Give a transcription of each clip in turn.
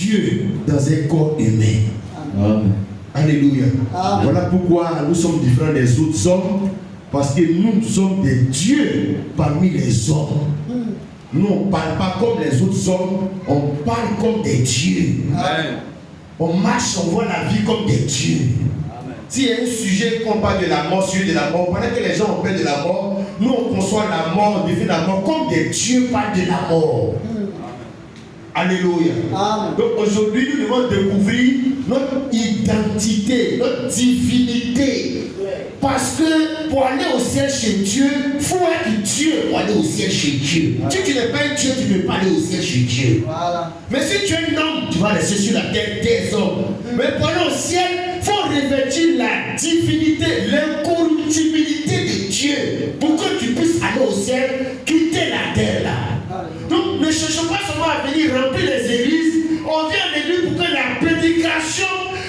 Dieu dans un corps humain. Amen. Alléluia. Amen. Voilà pourquoi nous sommes différents des autres hommes. Parce que nous sommes des dieux parmi les hommes. Nous, on ne parle pas comme les autres hommes, on parle comme des dieux. Amen. On marche, on voit la vie comme des dieux. S'il y a un sujet qu'on parle de la mort, sujet de la mort, pendant que les gens ont peur de la mort, nous on conçoit la mort, on définit la mort comme des dieux parlent de la mort. Alléluia. Amen. Donc aujourd'hui, nous devons découvrir notre identité, notre divinité. Parce que pour aller au ciel chez Dieu, il faut être Dieu pour aller au ciel chez Dieu. Si tu n'es pas un Dieu, tu ne peux pas aller au ciel chez Dieu. Voilà. Mais si tu es un homme, tu vas rester sur la terre des hommes. Mais pour aller au ciel, il faut revêtir la divinité, l'incorruptibilité de Dieu. Pour que tu puisses aller au ciel, quitter la terre là. Donc ne cherchons pas seulement à venir remplir les églises. On vient en église pour que la prédication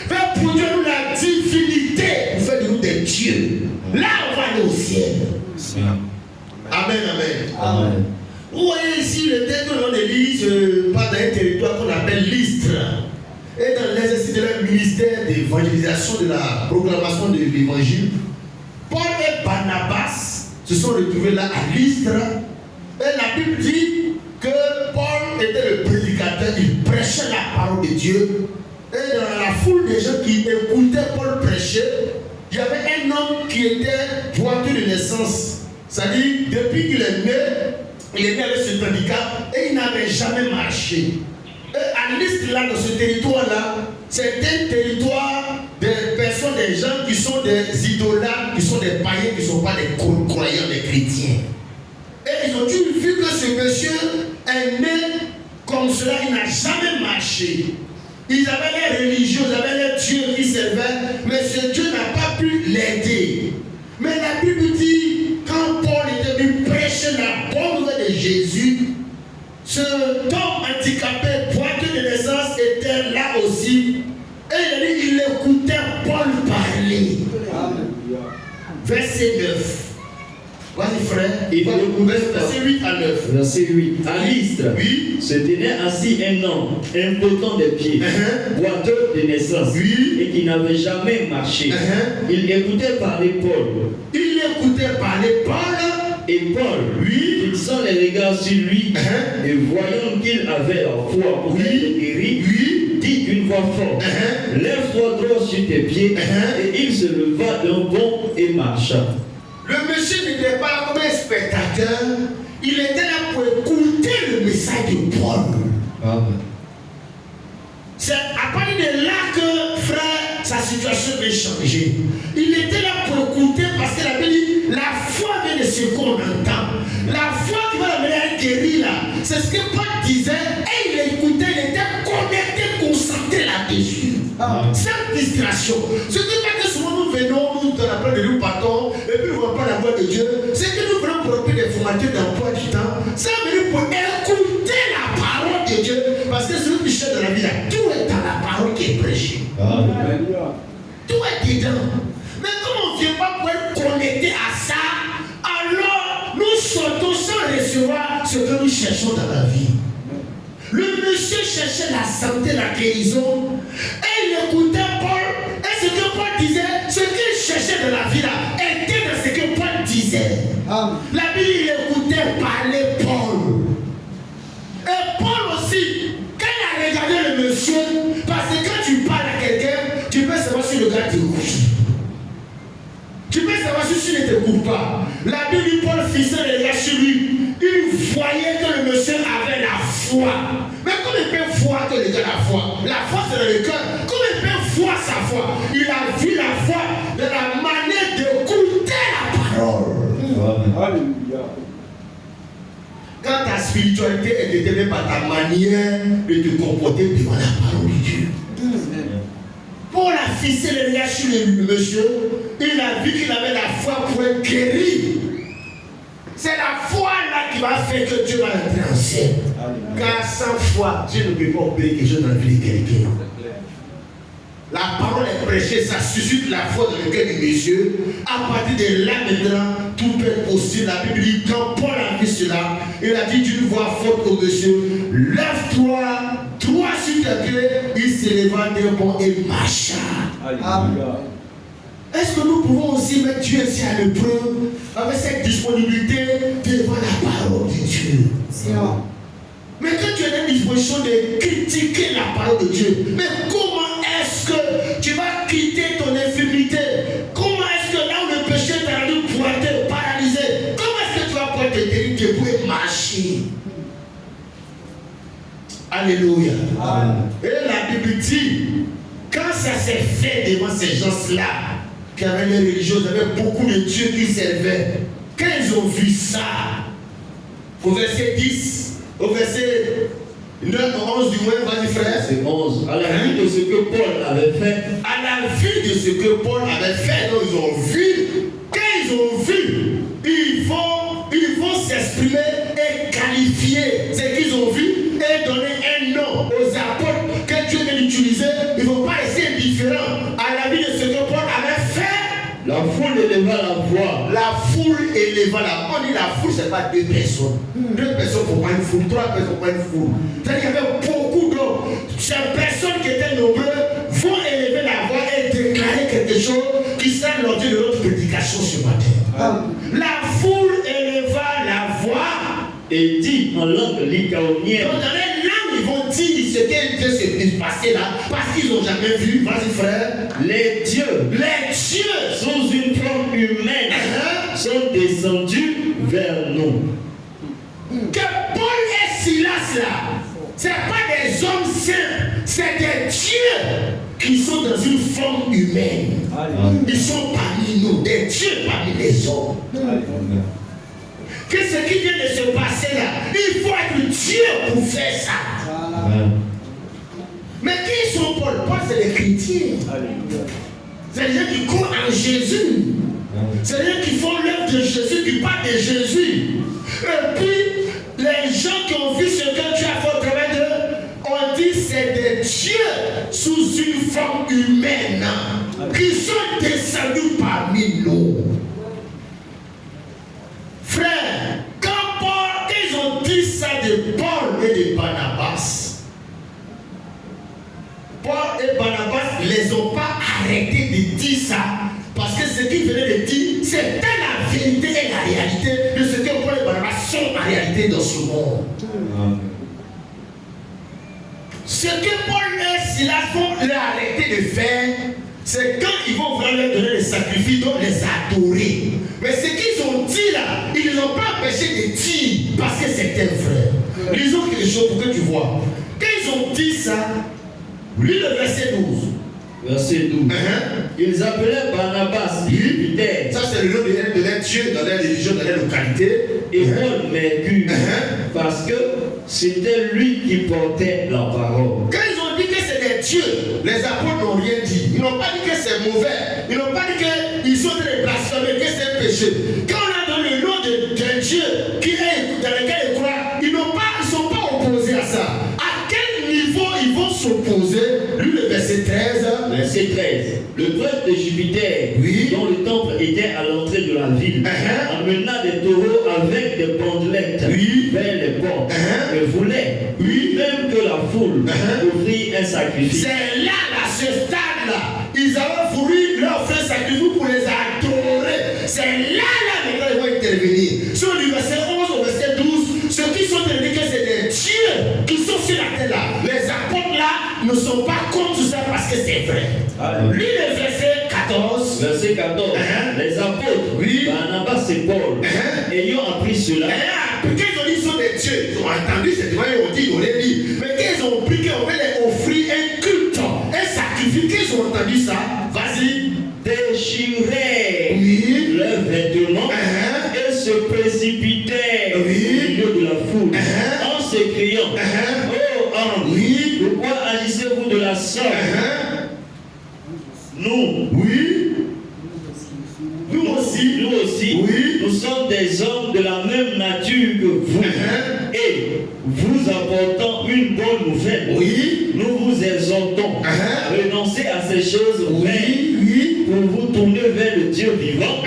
va produire nous la divinité, pour faire de nous des dieux. Là, on va aller au ciel. Amen, amen. Amen. Vous voyez ici le texte de notre église part d'un territoire qu'on appelle Lystre. Et dans l'exercice de leur ministère d'évangélisation, de la proclamation de l'évangile, Paul et Barnabas se sont retrouvés là à Lystre. Et la Bible dit que Paul était le prédicateur, il prêchait la parole de Dieu. Et dans la foule des gens qui écoutaient Paul prêcher, il y avait un homme qui était boiteux de naissance. C'est-à-dire, depuis qu'il est né avec ce handicap et il n'avait jamais marché. Et à Lystre, là, dans ce territoire-là, c'est un territoire des personnes, des gens qui sont des idolâtres, qui sont des païens, qui ne sont pas des croyants, des chrétiens. Et ils ont vu que ce monsieur est né comme cela, il n'a jamais marché. Ils avaient les religieux, ils avaient les dieux qui servaient, mais ce Dieu n'a pas pu l'aider. Mais la Bible dit, quand Paul était venu prêcher la bonne nouvelle de Jésus, ce homme handicapé, boiteux de naissance, était là aussi. Et il a dit, il écoutait Paul parler. Verset 9. Vas-y frère, Il faut verset 8 à 9. Verset 8. À Lystre, Oui. se tenait assis un homme, impotent des pieds, boiteux de naissance, Oui. et qui n'avait jamais marché. Il écoutait parler Paul. Il écoutait parler Paul. Et Paul, lui, fixant les regards sur lui, et voyant qu'il avait la foi pour être guéri, dit d'une voix forte, lève-toi droit sur tes pieds, et il se leva d'un bond et marcha. Le monsieur n'était pas là comme un spectateur, il était là pour écouter le message de Paul. Amen. C'est à partir de là que, frère, sa situation va changer. Il était là pour écouter parce que la Bible dit, la foi vient de ce qu'on entend. La foi qui va l'amener à être guéri là, c'est ce que Paul disait, et il écoutait, il était connecté, concentré là-dessus. Sans distraction. Ce qui fait que souvent nous venons, nous dans la parole de nous partons, et puis nous ne voyons pas la voix de Dieu. C'est que nous venons pour obtenir des formateurs d'emploi du temps. Ça veut dire pour écouter la parole de Dieu. Parce que celui qui cherche dans la vie, là, tout est dans la parole qui est prêchée. Amen. Tout est dedans. Mais comme on ne vient pas pour être connecté à ça, alors nous sortons sans recevoir ce que nous cherchons dans la vie. Le monsieur cherchait la santé, la guérison, et il écoutait Paul, et ce que Paul disait, ce qu'il cherchait dans la vie là, était dans ce que Paul disait. La Bible, il écoutait parler Paul. Et Paul aussi, quand il a regardé le monsieur, parce que quand tu parles à quelqu'un, tu peux savoir si le gars t'écoute. Tu peux savoir si tu ne t'écoutes pas. La Bible dit Paul fixait les gars sur lui. Il voyait que le monsieur avait la foi. Mais comme il peut voir que le gars a la foi, la foi c'est dans le cœur. Comme il peut voir sa foi, il a vu la foi de la manière d'écouter la parole. Alléluia. Quand ta spiritualité est déterminée par ta manière de te comporter devant la parole de Dieu. Paul a fixé les liens sur le monsieur. Il a vu qu'il avait la foi pour être guéri. C'est la foi là qui va faire que Dieu va l'entrer en ciel. Car sans foi, Dieu ne peut pas opérer quelque chose dans la vie de quelqu'un. La parole est prêchée, ça suscite la foi dans le cœur du monsieur. À partir de là maintenant, tout peut être possible. La Bible dit, quand Paul a vu cela, il a dit d'une voix forte au monsieur, lève-toi, droit sur sur les pieds, il s'éleva d'un bond et marcha. Alléluia. Est-ce que nous pouvons aussi mettre Dieu ici à l'épreuve avec cette disponibilité devant la parole de Dieu? Mais quand tu es dans une disposition de critiquer la parole de Dieu, mais comment est-ce que tu vas quitter ton infirmité? Comment est-ce que là où le péché t'a rendu pointeux, paralysé, comment est-ce que tu vas pouvoir te tenir debout et marcher? Alléluia. Amen. Et la Bible dit, quand ça s'est fait devant ces gens-là, qui avaient les religieux, il y avait beaucoup de dieux qui servaient. Quand ils ont vu ça, au verset 10, au verset 9, 11 du moins, vas-y frère. C'est 11. À la vue de ce que Paul avait fait. À la vue de ce que Paul avait fait, donc ils ont vu. Quand ils ont vu, ils vont s'exprimer et qualifier ce qu'ils ont vu et donner un nom aux apôtres que Dieu vient d'utiliser. Ils ne vont pas rester indifférents à la vue de ce que Paul avait fait. La foule éleva la voix. La foule éleva la voix. On dit la foule, ce n'est pas deux personnes. Deux personnes, il ne faut pas une foule. Trois personnes, il ne faut pas une foule. C'est-à-dire qu'il y avait beaucoup d'hommes. Ces personnes qui étaient nombreuses vont élever la voix et déclarer quelque chose qui sera l'objet de notre prédication ce matin. La foule éleva la voix et dit en langue lycaonienne. Donc dans les langues, ils vont dire ce qui vient de se passer là, parce qu'ils n'ont jamais vu. Vas-y frère. Les dieux sous une forme humaine sont descendus vers nous. Que Paul et Silas là, ce n'est pas des hommes simples, c'est des dieux qui sont dans une forme humaine. Ils sont parmi nous, des dieux parmi les hommes. Que ce qui vient de se passer là, il faut être Dieu pour faire ça. Mais qui sont Paul? Paul, c'est les chrétiens. C'est les gens qui croient en Jésus. C'est les gens qui font l'œuvre de Jésus, qui parlent de Jésus. Et puis, les gens qui ont vu ce que Dieu a fait au travers d'eux, on dit c'est des dieux sous une forme humaine qui sont descendus parmi nous. Frère, quand ils ont dit ça de Paul et de Barnabas, Paul et Barnabas ne les ont pas arrêtés de dire ça, parce que ce qu'ils venaient de dire, c'était la vérité et la réalité de ce que Paul et Barnabas sont en réalité dans ce monde. Ce que Paul et Silas vont leur arrêter de faire, c'est quand ils vont vouloir leur donner des sacrifices, donc les adorer. Mais ce qu'ils ont dit là, ils ne l'ont pas empêché de dire parce que c'était vrai. Lisons quelque chose pour que tu vois. Quand ils ont dit ça, lis le verset 12. Verset 12. Ils appelaient Barnabas Jupiter. Ça, c'est le nom de leur Dieu dans leur religion, dans leur localité. Et Paul Mercure. Parce que c'était lui qui portait la parole. Quand ils ont dit que c'est des dieux, les apôtres n'ont rien dit. Ils n'ont pas dit que c'est mauvais. Ils n'ont pas dit qu'ils sont des blasphémés, que c'est un péché. Quand on a donné le nom d'un Dieu qui est dans lequel ils croient, ils ne sont pas opposés à ça. À quel niveau ils vont s'opposer? Lui, le verset 13. Verset 13. Le prêtre de Jupiter, dont le temple était à l'entrée de la ville, amena des taureaux avec des bandelettes vers les portes et voulait, même que la foule offrit un sacrifice. C'est là, à ce stade-là, ils avaient voulu leur offrir un sacrifice pour les adorer. C'est là, maintenant, ils vont intervenir. Sur du verset 11 au verset 12, ceux qui sont tenus que c'est des dieux qui sont sur la terre là. Les apôtres là ne sont pas contre ça parce que c'est vrai. Lui, le verset 14. Verset 14. Les apôtres, Barnabas et Paul, ayant appris cela. Quand ils ont dit qu'ils sont des dieux, ils ont entendu cette voix, ils ont dit, ils auraient dit. Mais quand ils ont pris qu'on veut les offrir un culte, un sacrifice, qu'ils ont entendu ça, vas-y. Déchiraient leurs vêtements et se précipitaient au milieu de la foule en s'écriant oh ange, pourquoi agissez-vous de la sorte? Nous aussi, nous sommes des hommes de la même nature que vous et vous apportant une bonne nouvelle. Nous vous exhortons à renoncer à ces choses vaines pour vous tourner vers le Dieu vivant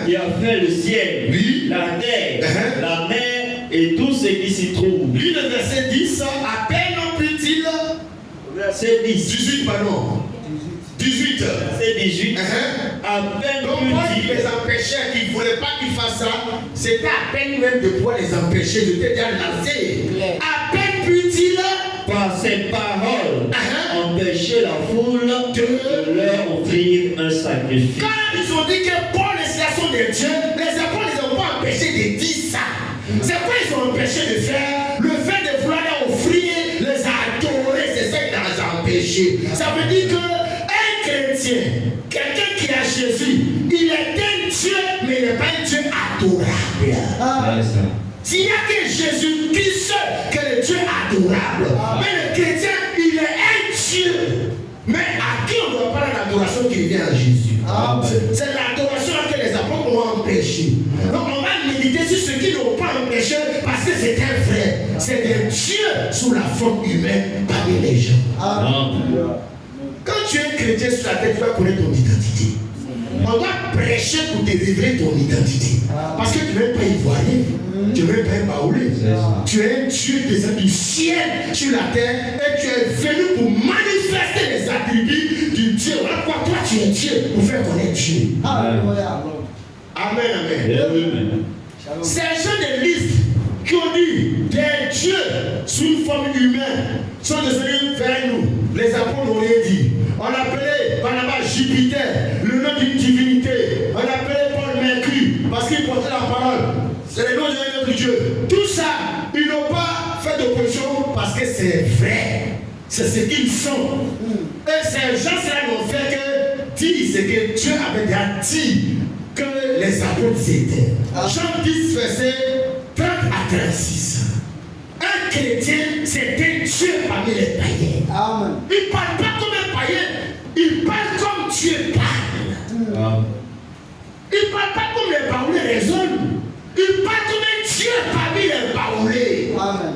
qui a fait le ciel, la terre, la mer et tout ce qui s'y trouve. Lui, le verset 10, à peine en peut-il verset 10. 18, pardon. 18. Verset 18. À peine Donc, moi, qui put-il. les empêchait, qui ne voulaient pas qu'ils fassent ça, c'était à peine même de pouvoir les empêcher. Je t'ai déjà lancé. À peine put-il. Par ces paroles, empêcher la foule de leur offrir un sacrifice. Quand ils ont dit que Paul est l'inspiration de Dieu, les apôtres ne les ont pas empêchés de dire ça. C'est quoi ils ont empêché de faire? Le fait de vouloir leur offrir, les adorer, c'est ça qui les a empêchés. Ça veut dire qu'un chrétien, quelqu'un qui a Jésus, il est un Dieu, mais il n'est pas un Dieu adorable. S'il n'y a que Jésus-Christ que le Dieu adorable, mais le chrétien, il est un Dieu. Mais à qui on doit parler l'adoration qui vient à Jésus? C'est l'adoration que les apôtres ont empêché. Donc on va méditer sur ceux qui n'ont pas empêché parce que c'est un frère. C'est des dieux sous la forme humaine parmi les gens. Quand tu es chrétien sur la tête, tu vas connaître ton identité. On doit prêcher pour te révéler ton identité. Parce que tu n'es pas ivoirien, tu n'es pas un baoulé. Tu es un Dieu descendu du ciel sur la terre et tu es venu pour manifester les attributs du Dieu. Voilà pourquoi toi tu es Dieu pour faire connaître Dieu. Amen, amen. Ces gens de listes qui ont dit des dieux sous une forme humaine sont devenus vers nous. Les apôtres n'ont rien dit. On appelait Barnabas Jupiter, le nom d'une divinité. On appelait Paul Mercure parce qu'il portait la parole. C'est le nom d'un autre Dieu. Tout ça, ils n'ont pas fait d'opposition parce que c'est vrai. C'est ce qu'ils sont. Et ces gens-là n'ont fait que dire ce que Dieu avait déjà dit que les apôtres étaient. Jean 10, verset 30 à 36. Un chrétien, c'est un Dieu parmi les païens. Amen. Il ne parle pas comme un païen, il parle comme Dieu parle. Il ne parle pas comme les baoulés raisonnent. Il parle comme un Dieu parmi les baoulés. Amen.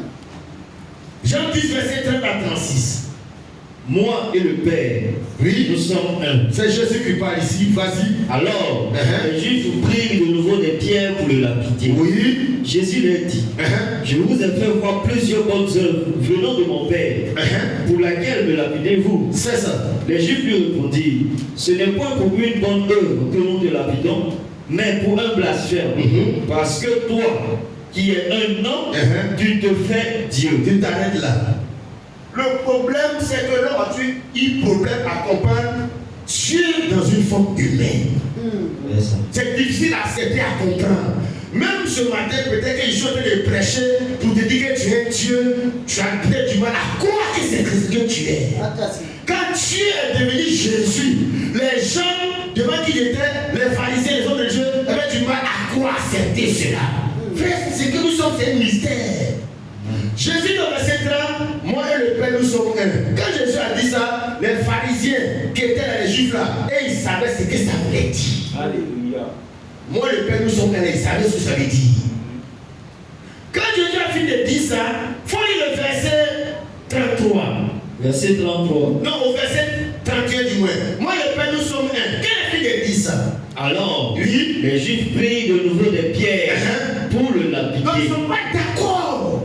Jean 10, verset 30 à 36. Moi et le Père, oui, nous sommes un. C'est Jésus qui parle ici, vas-y. Alors, les Juifs prirent de nouveau des pierres pour le lapider. Oui. Jésus leur dit, je vous ai fait voir plusieurs bonnes œuvres venant de mon Père, pour laquelle me lapidez-vous. C'est ça. Les Juifs lui répondirent, ce n'est point pour une bonne œuvre que nous te lapidons, mais pour un blasphème. Parce que toi, qui es un homme, tu te fais Dieu. Tu t'arrêtes là. Le problème, c'est que là, il problème accompagne Dieu dans une forme humaine. C'est difficile à accepter, à comprendre. Même ce matin, peut-être qu'ils sont en train de prêcher pour te dire que tu es Dieu, tu as peut-être du mal à croire que c'est ce que tu es. Quand Dieu est devenu Jésus, les gens devant qui il était, les pharisiens, les hommes de Dieu, avaient du mal à croire, accepter cela. Frère, c'est que nous sommes, c'est un mystère. Jésus dans verset 30, moi et le Père nous sommes un. Quand Jésus a dit ça, les pharisiens qui étaient là, les juifs là, et ils savaient ce que ça voulait dire. Alléluia. Moi et le Père nous sommes un, ils savaient ce que ça veut dire. Quand Jésus a fini de dire ça, il faut lire le verset 33. Verset 33. Non, au verset 31 du moins. Moi et le Père nous sommes un. Quand il a fini de dire ça, alors, oui, les Juifs prirent de nouveau des pierres pour le lapider. Donc ils ne sont pas d'accord.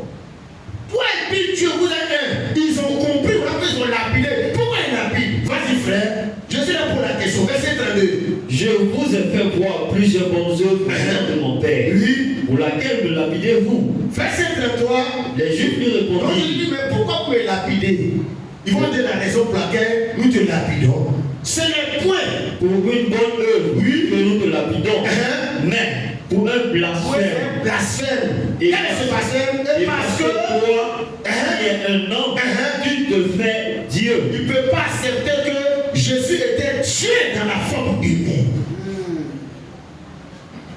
Pourquoi Dieu vous êtes un? Ils ont compris, ils ont lapidé. Pourquoi ils lapident? Vas-y frère, je suis là pour la question. Verset 32. Je vous ai fait voir plusieurs bonnes œuvres de mon Père, oui, pour laquelle me lapidez-vous. Verset 33. Les Juifs lui répondirent. Donc je dis, mais pourquoi vous me lapidez? Ils vont dire la raison pour laquelle nous te lapidons. C'est le point. Pour une bonne œuvre, oui, que nous te lapidons. Mais pour un blasphème. Oui, un blasphème. Et quel est ce blasphème? Et parce que toi, qui es un homme, tu te fais Dieu. Il ne peut pas accepter que Jésus était Dieu dans la forme humaine.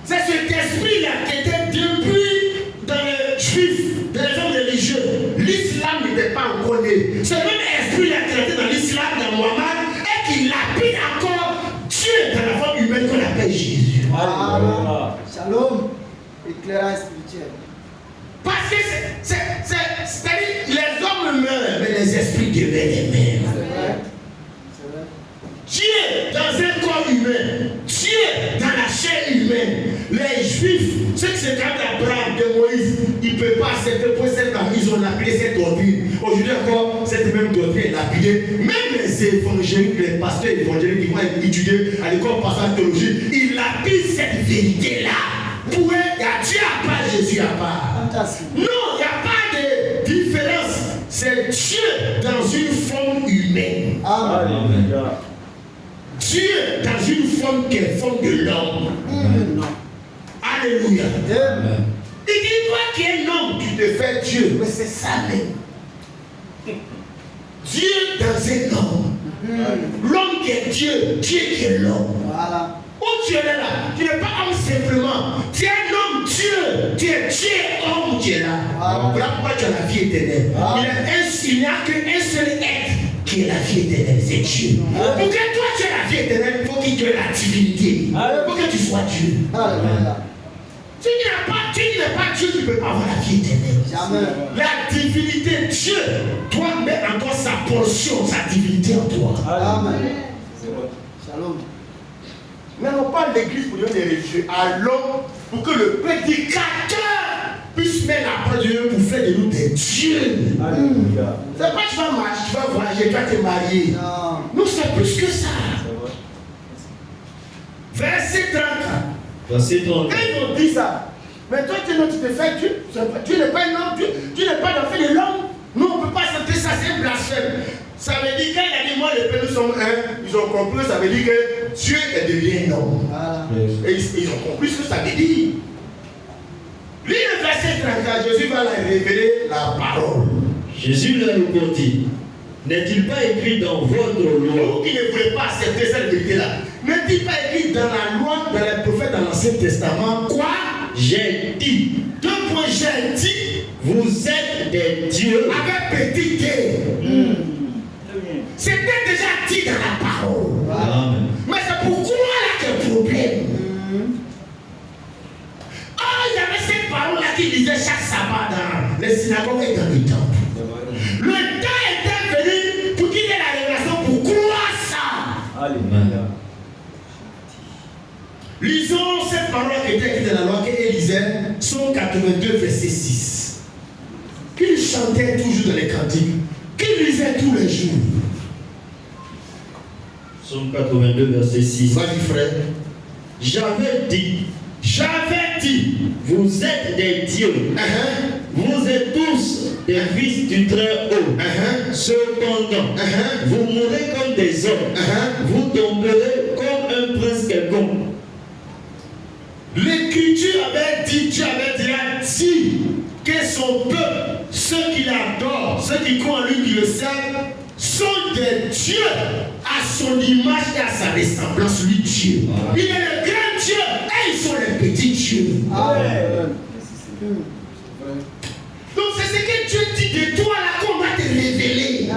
C'est cet esprit-là qui était depuis dans les juifs, dans les hommes religieux. L'islam n'était pas encore né. Ce même esprit-là qui était dans l'islam, dans Mohammed, et qui lapide encore Dieu dans la forme humaine qu'on appelle Jésus. Shalom, éclairage spirituel. Parce que c'est-à-dire les hommes meurent, mais les esprits demeurent les mêmes. C'est vrai. Dieu dans un corps humain, Dieu dans la chair humaine. Les Juifs, ceux qui se captent d'Abraham, de Moïse, ils ne peuvent pas certain point, ils ont appelé cette doctrine. Aujourd'hui encore, cette même doctrine est appelée. Même les évangéliques, les pasteurs évangéliques qui vont étudier à l'école pastorale théologie, ils appliquent cette vérité-là. Pour eux, il y a Dieu à part, Jésus à part. Non, il n'y a pas de différence. C'est Dieu dans une forme humaine. Amen. Dieu dans une forme qui est forme de l'homme. Alléluia. Amen. Il dit, toi qui es un homme, tu te fais Dieu. Mais c'est ça même. Dieu dans un homme. L'homme qui est Dieu, Dieu qui est l'homme. Voilà. Où tu es là, tu n'es pas homme simplement. Tu es un homme Dieu. Tu es Dieu homme, tu es là. Voilà pourquoi tu as la vie éternelle. Il n'y a qu'un seul être qui est la vie éternelle, c'est Dieu. Pour que toi tu aies la vie éternelle, il faut que tu aies la divinité. Il faut que tu sois Dieu. Si tu n'es pas Dieu, tu ne peux pas avoir la vie éternelle. Jamais. La divinité, Dieu doit mettre en toi sa portion, sa divinité en toi. Amen. Shalom. N'allons pas à l'église pour donner des religieux. Allons pour que le prédicateur puisse mettre la parole de Dieu pour faire de nous des dieux. C'est pas tu vas marcher, tu vas voyager, tu vas te marier. Non. Nous, c'est plus que ça. Verset 30. Verset 30. Quand ils ont dit ça, mais toi tu te fais Dieu. Tu n'es pas un homme, tu n'es pas l'enfant de l'homme. Nous, on ne peut pas sentir ça, c'est un blasphème. Ça veut dire qu'il a dit, moi, les pères, nous sommes un. Ils ont compris, ça veut dire que Dieu est devenu un homme. Voilà. Et ils ont compris ce que ça veut dire. Lis le verset 34, Jésus va leur révéler la parole. Jésus leur répondit, n'est-il pas écrit dans votre loi? Vous qui ne voulez pas accepter cette vérité-là, n'est-il pas écrit dans la loi, dans les prophètes, dans l'Ancien Testament, quoi? J'ai dit, J'ai dit, vous êtes des dieux. avec petit d. C'était déjà dit dans la parole. Amen. Mais c'est pourquoi là qu'il y a un problème. Il y avait cette parole-là qui disait chaque sabbat dans les synagogues et dans les temples. Le temps était venu pour qu'il y ait la révélation pour croire ça. Alléluia. Lisons cette parole qui était écrite dans la loi qu'elle lisait, Psaume 82, verset 6. Qu'il chantait toujours dans les cantiques, qu'il lisait tous les jours. Psaume 82, verset 6. Vas-y, frère. J'avais dit, vous êtes des dieux. Vous êtes tous des fils du Très-Haut. Cependant, vous mourrez comme des hommes. Vous tomberez comme un prince quelconque. L'Écriture avait dit, Dieu avait dit que son peuple, ceux qui l'adorent, ceux qui croient en lui, qui le servent, sont des dieux à son image et à sa ressemblance, lui Dieu. Il est le grand Dieu et ils sont les petits dieux. Amen. Donc c'est ce que Dieu dit de toi là qu'on va te révéler. Tu n'es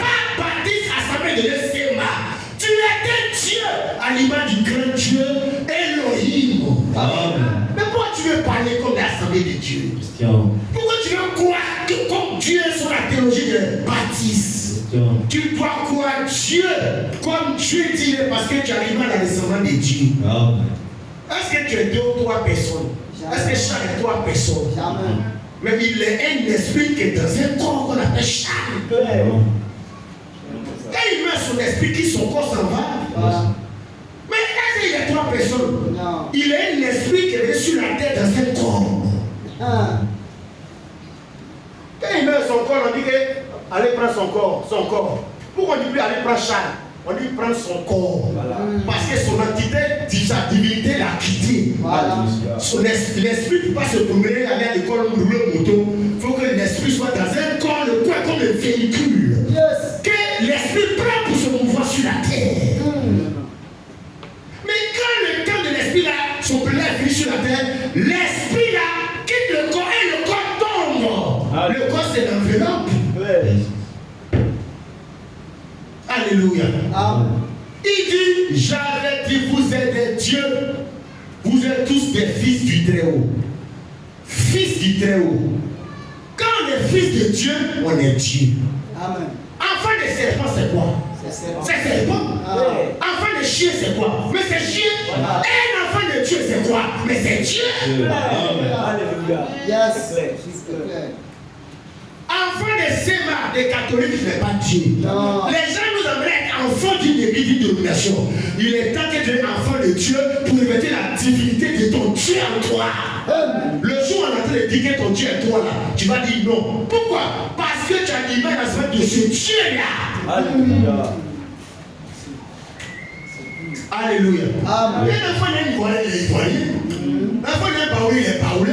pas baptiste assemblée de l'Esséma. Tu es un Dieu à l'image du grand Dieu Elohim. Amen. Mais pourquoi tu veux parler comme l'assemblée de Dieu? Pourquoi tu veux croire que comme Dieu est sur la théologie de baptiste? Tu dois croire Dieu comme Dieu dit parce que tu arrives à la ressemblance de Dieu. Amen. Est-ce que tu es 2 ou 3 personnes? Est-ce que chaque est 3 personnes? Jamais. Mais il est un esprit qui est dans un corps qu'on appelle chair. Quand il met son esprit, qui son corps s'en va. Mais est-ce qu'il y a 3 personnes? Non. Il est un esprit qui est sur la tête dans un corps. Quand il met son corps, on dit que allez prendre son corps. Pourquoi on dit plus allez prendre Charles? On dit prendre son corps. Voilà. Parce que son entité, sa divinité l'a quitté. Voilà. L'esprit ne peut pas se promener, aller à l'école, rouler moto. Il faut que l'esprit soit dans un corps, le corps comme un véhicule. Yes. Que l'esprit prend pour se mouvoir sur la terre. Mais quand le temps de l'esprit là, son plein est venu sur la terre, l'esprit là quitte le corps et le corps tombe. Le corps c'est l'enveloppe. Alléluia. Il dit, j'avais dit, vous êtes des dieux. Vous êtes tous des fils du Très-Haut. Fils du Très-Haut. Quand on est fils de Dieu, on est Dieu. Amen. Enfant de serpent, c'est quoi? C'est serpent. C'est serpent. Enfant de chien, c'est quoi? Mais c'est chien. Un enfant L'enfant de Dieu, c'est quoi? Mais c'est Dieu. Alléluia. Yes. C'est clair. Enfant de Séma, des catholiques, ce n'est pas Dieu. Non. Les gens nous aimeraient être enfants d'une église, d'une domination. Il est temps que tu es enfant de Dieu pour revêtir la divinité de ton Dieu en toi. Le jour où on est en train de dire que ton Dieu est toi là, tu vas dire non. Pourquoi? Parce que tu as l'image de ce Dieu-là. Alléluia. Alléluia. Amen. Mais l'enfant d'un Ivoirien, il est Ivoirien. L'enfant d'un Baoulé, il est Baoulé.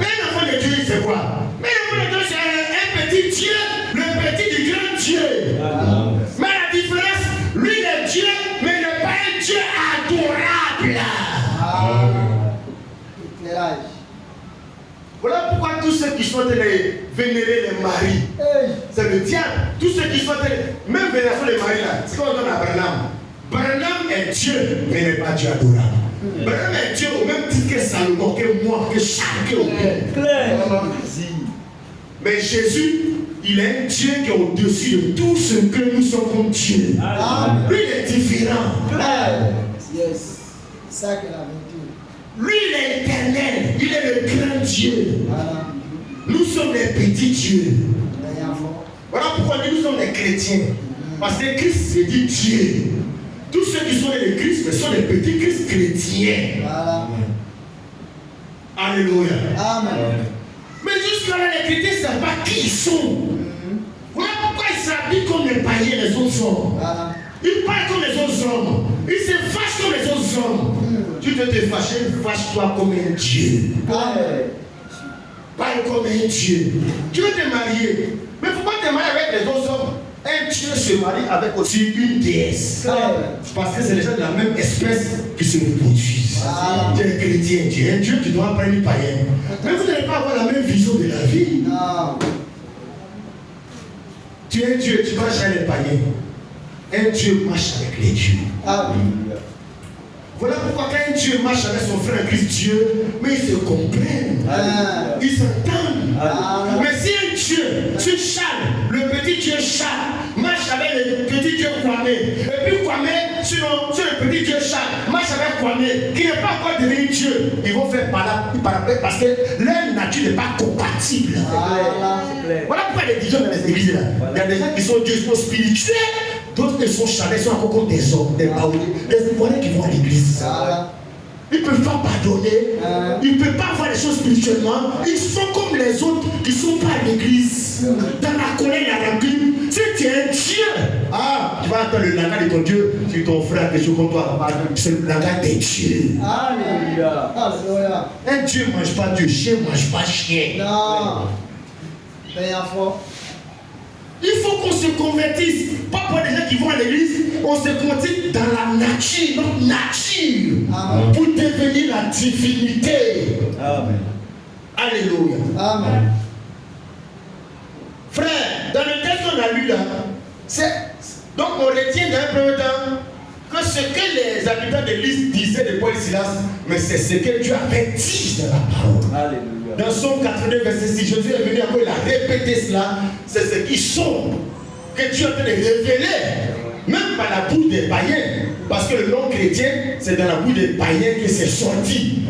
Mais l'enfant de Dieu, il fait quoi? Mais l'enfant de Dieu, c'est un petit Dieu, le petit du grand Dieu. Mais la différence, lui, il est Dieu, mais il n'est pas un Dieu adorable. Éclairage. Voilà pourquoi tous ceux qui sont allés vénérer les maris, c'est le diable. Tous ceux qui sont allés, même vénération des maris là, c'est qu'on donne à Branham. Branham est Dieu, mais il n'est pas Dieu adorable. Branham est Dieu au même titre que Salomon, que moi, que Charles, que Aubin. Mais Jésus, il est un Dieu qui est au-dessus de tout ce que nous sommes comme Dieu. Lui, il est différent. Yes. C'est ça que la vérité. Lui, il est éternel. Il est le grand Dieu. Voilà. Nous sommes les petits dieux. D'ailleurs, Voilà pourquoi nous sommes les chrétiens. Parce que Christ, c'est dit Dieu. Tous ceux qui sont les Christ, sont les petits Christ chrétiens. voilà. Alléluia. Amen. Mais jusqu'à là, les chrétiens ne savent pas qui ils sont. Voilà pourquoi ils s'habillent comme les païens, les autres hommes. Voilà. Ils parlent comme les autres hommes. Ils se fâchent comme les autres hommes. Tu veux te fâcher, fâche-toi comme un Dieu. Amen. Parle comme un Dieu. Tu veux te marier. Mais il ne faut pas te marier avec les autres hommes. Un Dieu se marie avec aussi une déesse. Parce que c'est les gens de la même espèce qui se reproduisent. Tu es chrétien, tu es un Dieu, tu dois prendre une païenne. Mais vous n'allez pas avoir la même vision de la vie. Non. Tu es un Dieu, tu marches avec les païens. Un Dieu marche avec les dieux. Amen. Voilà pourquoi quand un Dieu marche avec son frère Christ Dieu, mais ils se comprennent. Ils s'entendent. Mais si un Dieu, tu Charles, le petit Dieu Charles, marche avec le petit Dieu Kwame, et puis Kwame, sur le petit Dieu Charles, marche avec Kwame, qui n'est pas encore devenu Dieu, ils vont faire par là parce que leur nature n'est pas compatible. Voilà pourquoi il y a des divisions dans les églises là. Il y a des gens qui sont Dieu, ils sont spirituels. D'autres qui sont charnels, sont encore comme des hommes, des baoulés, des Ivoiriens qui vont à l'église. Ils ne peuvent pas pardonner, ils ne peuvent pas voir les choses spirituellement. Ils sont comme les autres qui ne sont pas à l'église. Dans la colère, la rancune, si tu es un Dieu, tu vas entendre le langage de ton Dieu sur ton frère, quelque chose comme toi. C'est le langage des dieux. Alléluia. Alléluia. Un Dieu ne mange pas Dieu, chien ne mange pas chien. Non. D'ailleurs, fort. Il faut qu'on se convertisse. Pas pour les gens qui vont à l'église, on se convertit dans la nature, notre nature, pour devenir la divinité. Amen. Alléluia. Amen. Frère, dans le texte qu'on a lu là, donc on retient dans un premier temps que ce que les habitants de l'église disaient de Paul et Silas, mais c'est ce que Dieu avait dit dans la parole. Alléluia. Dans Somme 82, verset 6, Jésus est venu encore, il a répété cela. C'est ce qu'ils sont, que Dieu est en train de révéler, même par la bouche des païens. Parce que le nom chrétien, c'est dans la bouche des païens que c'est sorti.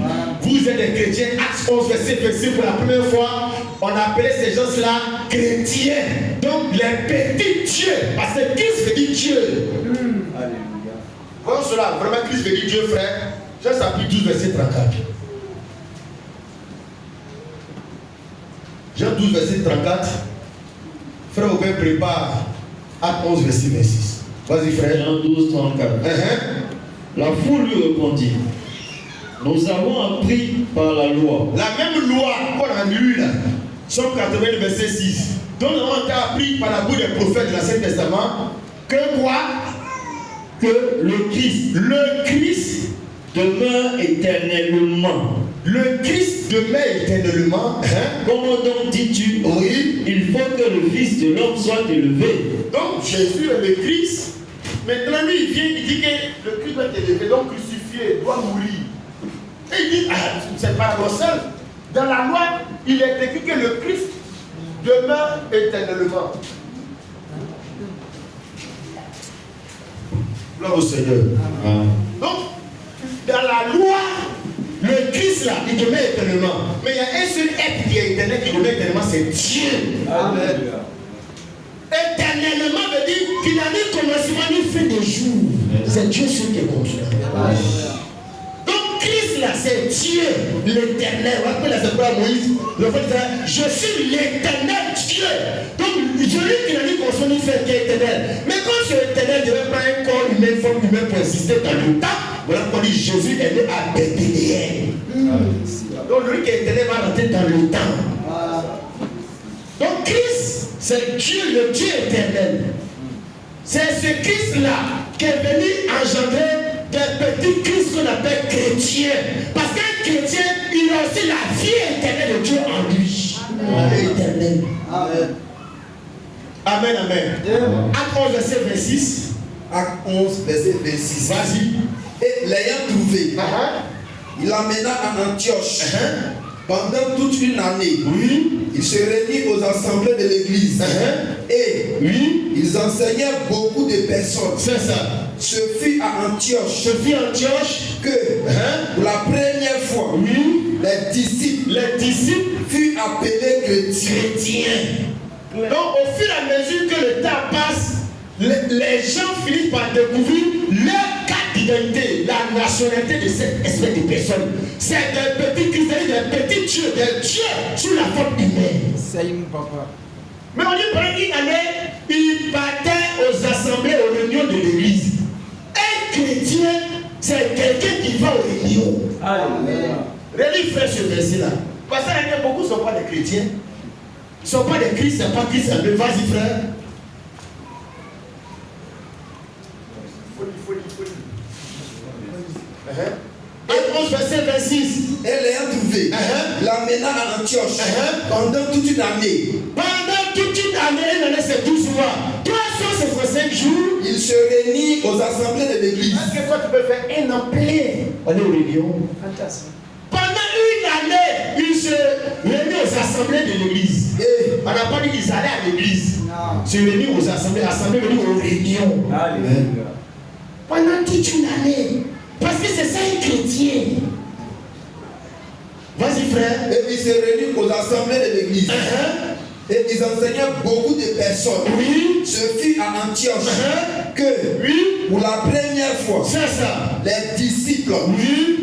Vous êtes des chrétiens, Acte 11, verset 26, pour la première fois, on appelait ces gens-là chrétiens. Donc les petits dieux, parce que Christ veut dire Dieu. Alléluia. Voyons cela, vraiment Christ veut dire Dieu, frère. Jean chapitre 12, verset 34. Jean 12, verset 34. Frère Aubin prépare Acte 11, verset 26. Vas-y, frère. Jean 12, 34. La foule lui répondit: nous avons appris par la loi. La même loi qu'on a lue là, Somme 80, verset 6. Donc nous avons été appris par la bouche des prophètes de l'Ancien Testament que quoi? Que le Christ demeure éternellement. Le Christ demeure éternellement. Comment donc dis-tu? Oui. Il faut que le Fils de l'homme soit élevé. Donc Jésus est le Christ. Maintenant lui il vient, il dit que le Christ doit être élevé, donc crucifié, doit mourir. Et il dit, c'est paradoxal. Dans la loi, il est écrit que le Christ demeure éternellement. Gloire au Seigneur. Donc, dans la loi, Christ là, il demeure éternellement. Mais il y a un seul être qui est éternel, qui demeure éternellement, c'est Dieu. Amen. Éternellement veut dire qu'il n'a ni commencement ni fin de jour. C'est Dieu seul qui est constant. Donc Christ là, c'est Dieu, l'éternel. On appelle la Seigneur Moïse. Le fait de je suis l'éternel Dieu. Donc celui qui n'a ni commencement ni fin qui est éternel. Mais quand ce éternel devait prendre un corps humain, une forme humaine pour exister dans le temps, voilà pourquoi dit Jésus est né à Bethléem. Donc lui qui est éternel va rentrer dans le temps. Donc Christ, c'est Dieu, le Dieu éternel. C'est ce Christ-là qui est venu engendrer des petits Christ qu'on appelle chrétiens. Parce qu'un chrétien, il a aussi la vie éternelle de Dieu en lui. Éternel. Amen. Amen, amen. Acte 11, verset 26. Acte 11, verset 26. Vas-y. Et l'ayant trouvé, il l'amena à Antioche. Pendant toute une année, il se réunit aux assemblées de l'église. Et ils enseignaient beaucoup de personnes. C'est ça. Ce fut à Antioche que, pour la première fois, les disciples furent appelés chrétiens. Donc, au fur et à mesure que le temps passe, les gens finissent par découvrir leur carte d'identité, la nationalité de cette espèce de personne. C'est des petits chrétiens, des petits dieux, des dieux sous la forme humaine. C'est une papa. Mais on dit pendant une année, ils partaient aux assemblées, aux réunions de l'église. Un chrétien, c'est quelqu'un qui va aux réunions. Relis, frère, ce verset-là. Parce que beaucoup ne sont pas des chrétiens. Ils ne sont pas des Christ, c'est pas Christ. Vas-y, frère. Acte 11, verset 26. Et l'ayant trouvé, l'amena à Antioche pendant toute une année. Pendant toute une année, c'est 12 mois. 365 jours. Il se réunit aux assemblées de l'église. Est-ce que toi tu peux faire un an plein? On est aux réunions. Pendant une année, il se réunit aux assemblées de l'église. On n'a pas dit qu'ils allaient à l'église. Se réunir aux assemblées, venir aux réunions. Pendant toute une année. Parce que c'est ça un chrétien. Vas-y, frère. Et ils se réunissent aux assemblées de l'église. Et ils enseignaient beaucoup de personnes. Ce fut à Antioche que, pour la première fois, c'est ça, les disciples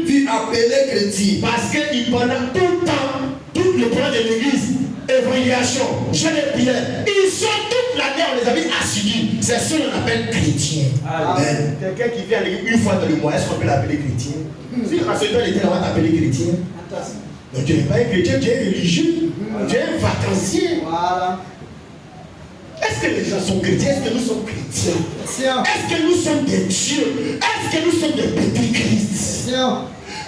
furent appelés chrétiens. Parce que pendant tout le temps, tout le plan de l'église, évangélisation, jeûne et prière, ils sont toute l'année, on les avait assidus. C'est ce qu'on appelle chrétien. Amen. Quelqu'un qui vient à l'église une fois dans le mois, est-ce qu'on peut l'appeler chrétien? Si à ce temps, il était là, on va t'appeler chrétien. Donc tu n'es pas un chrétien, tu es religieux. Tu es un vacancier. Voilà. Est-ce que les gens sont chrétiens? Est-ce que nous sommes chrétiens? Est-ce que nous sommes des dieux? Est-ce que nous sommes des petits Christ?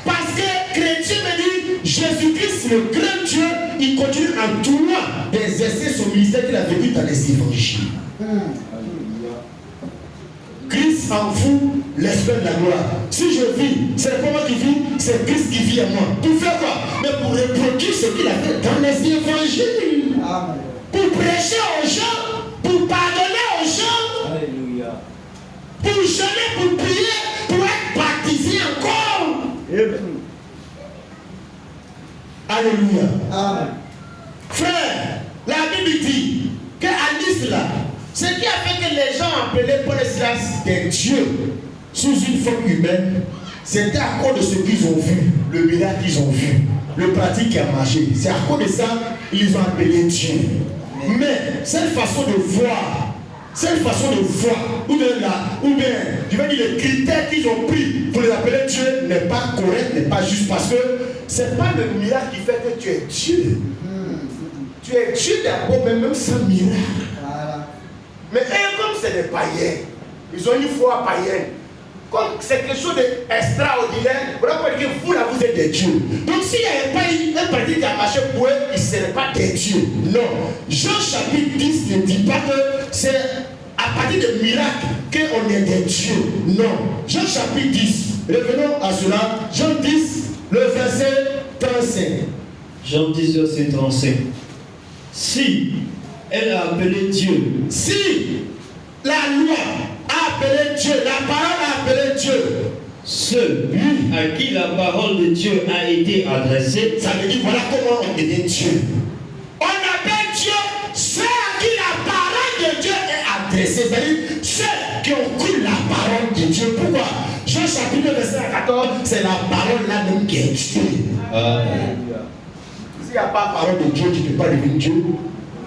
Parce que chrétien veut dire Jésus-Christ, le grand Dieu, il continue en tournant des essais son ministère qu'il a vécu dans les évangiles. Christ en fout l'esprit de la gloire. Si je vis, c'est pas moi qui vis, c'est Christ qui vit en moi. Pour faire quoi? Mais pour reproduire ce qu'il a fait dans les évangiles. Amen. Pour prêcher aux gens, pour pardonner aux gens. Alléluia. Pour jeûner, pour prier, pour être baptisé encore. Amen. Alléluia. Amen. Frère, la Bible dit qu'à Nice là, ce qui a fait que les gens appelaient Paul et Silas des dieux sous une forme humaine, c'était à cause de ce qu'ils ont vu, le miracle qu'ils ont vu, le pratique qui a marché. C'est à cause de ça qu'ils ont appelé Dieu. Mais cette façon de voir, ou bien, je veux dire, les critères qu'ils ont pris pour les appeler Dieu n'est pas correct, n'est pas juste, parce que c'est pas le miracle qui fait que tu es Dieu. Tu es Dieu d'abord, mais même sans miracle. Mais eux, comme c'est des païens, ils ont une foi païenne. Comme c'est quelque chose d'extraordinaire, voilà pourquoi dire que vous là, vous êtes des dieux. Donc s'il n'y avait pas un pratique qui a marché pour eux, ils ne seraient pas des dieux. Non. Jean chapitre 10 ne dit pas que c'est à partir de miracles qu'on est des dieux. Non. Jean chapitre 10. Revenons à cela. Jean 10, le verset 35. Jean 10, verset 35. Si elle a appelé Dieu, si la loi a appelé Dieu, la parole a appelé Dieu, Ceux à qui la parole de Dieu a été adressée, Ça veut dire voilà comment on devient Dieu. On appelle Dieu ceux à qui la parole de Dieu est adressée. C'est-à-dire ceux qui ont cru la parole de Dieu. Pourquoi? Jean chapitre 2 verset 14, c'est la parole là même qui est Dieu. S'il n'y a pas la parole de Dieu, tu ne peux pas devenir Dieu.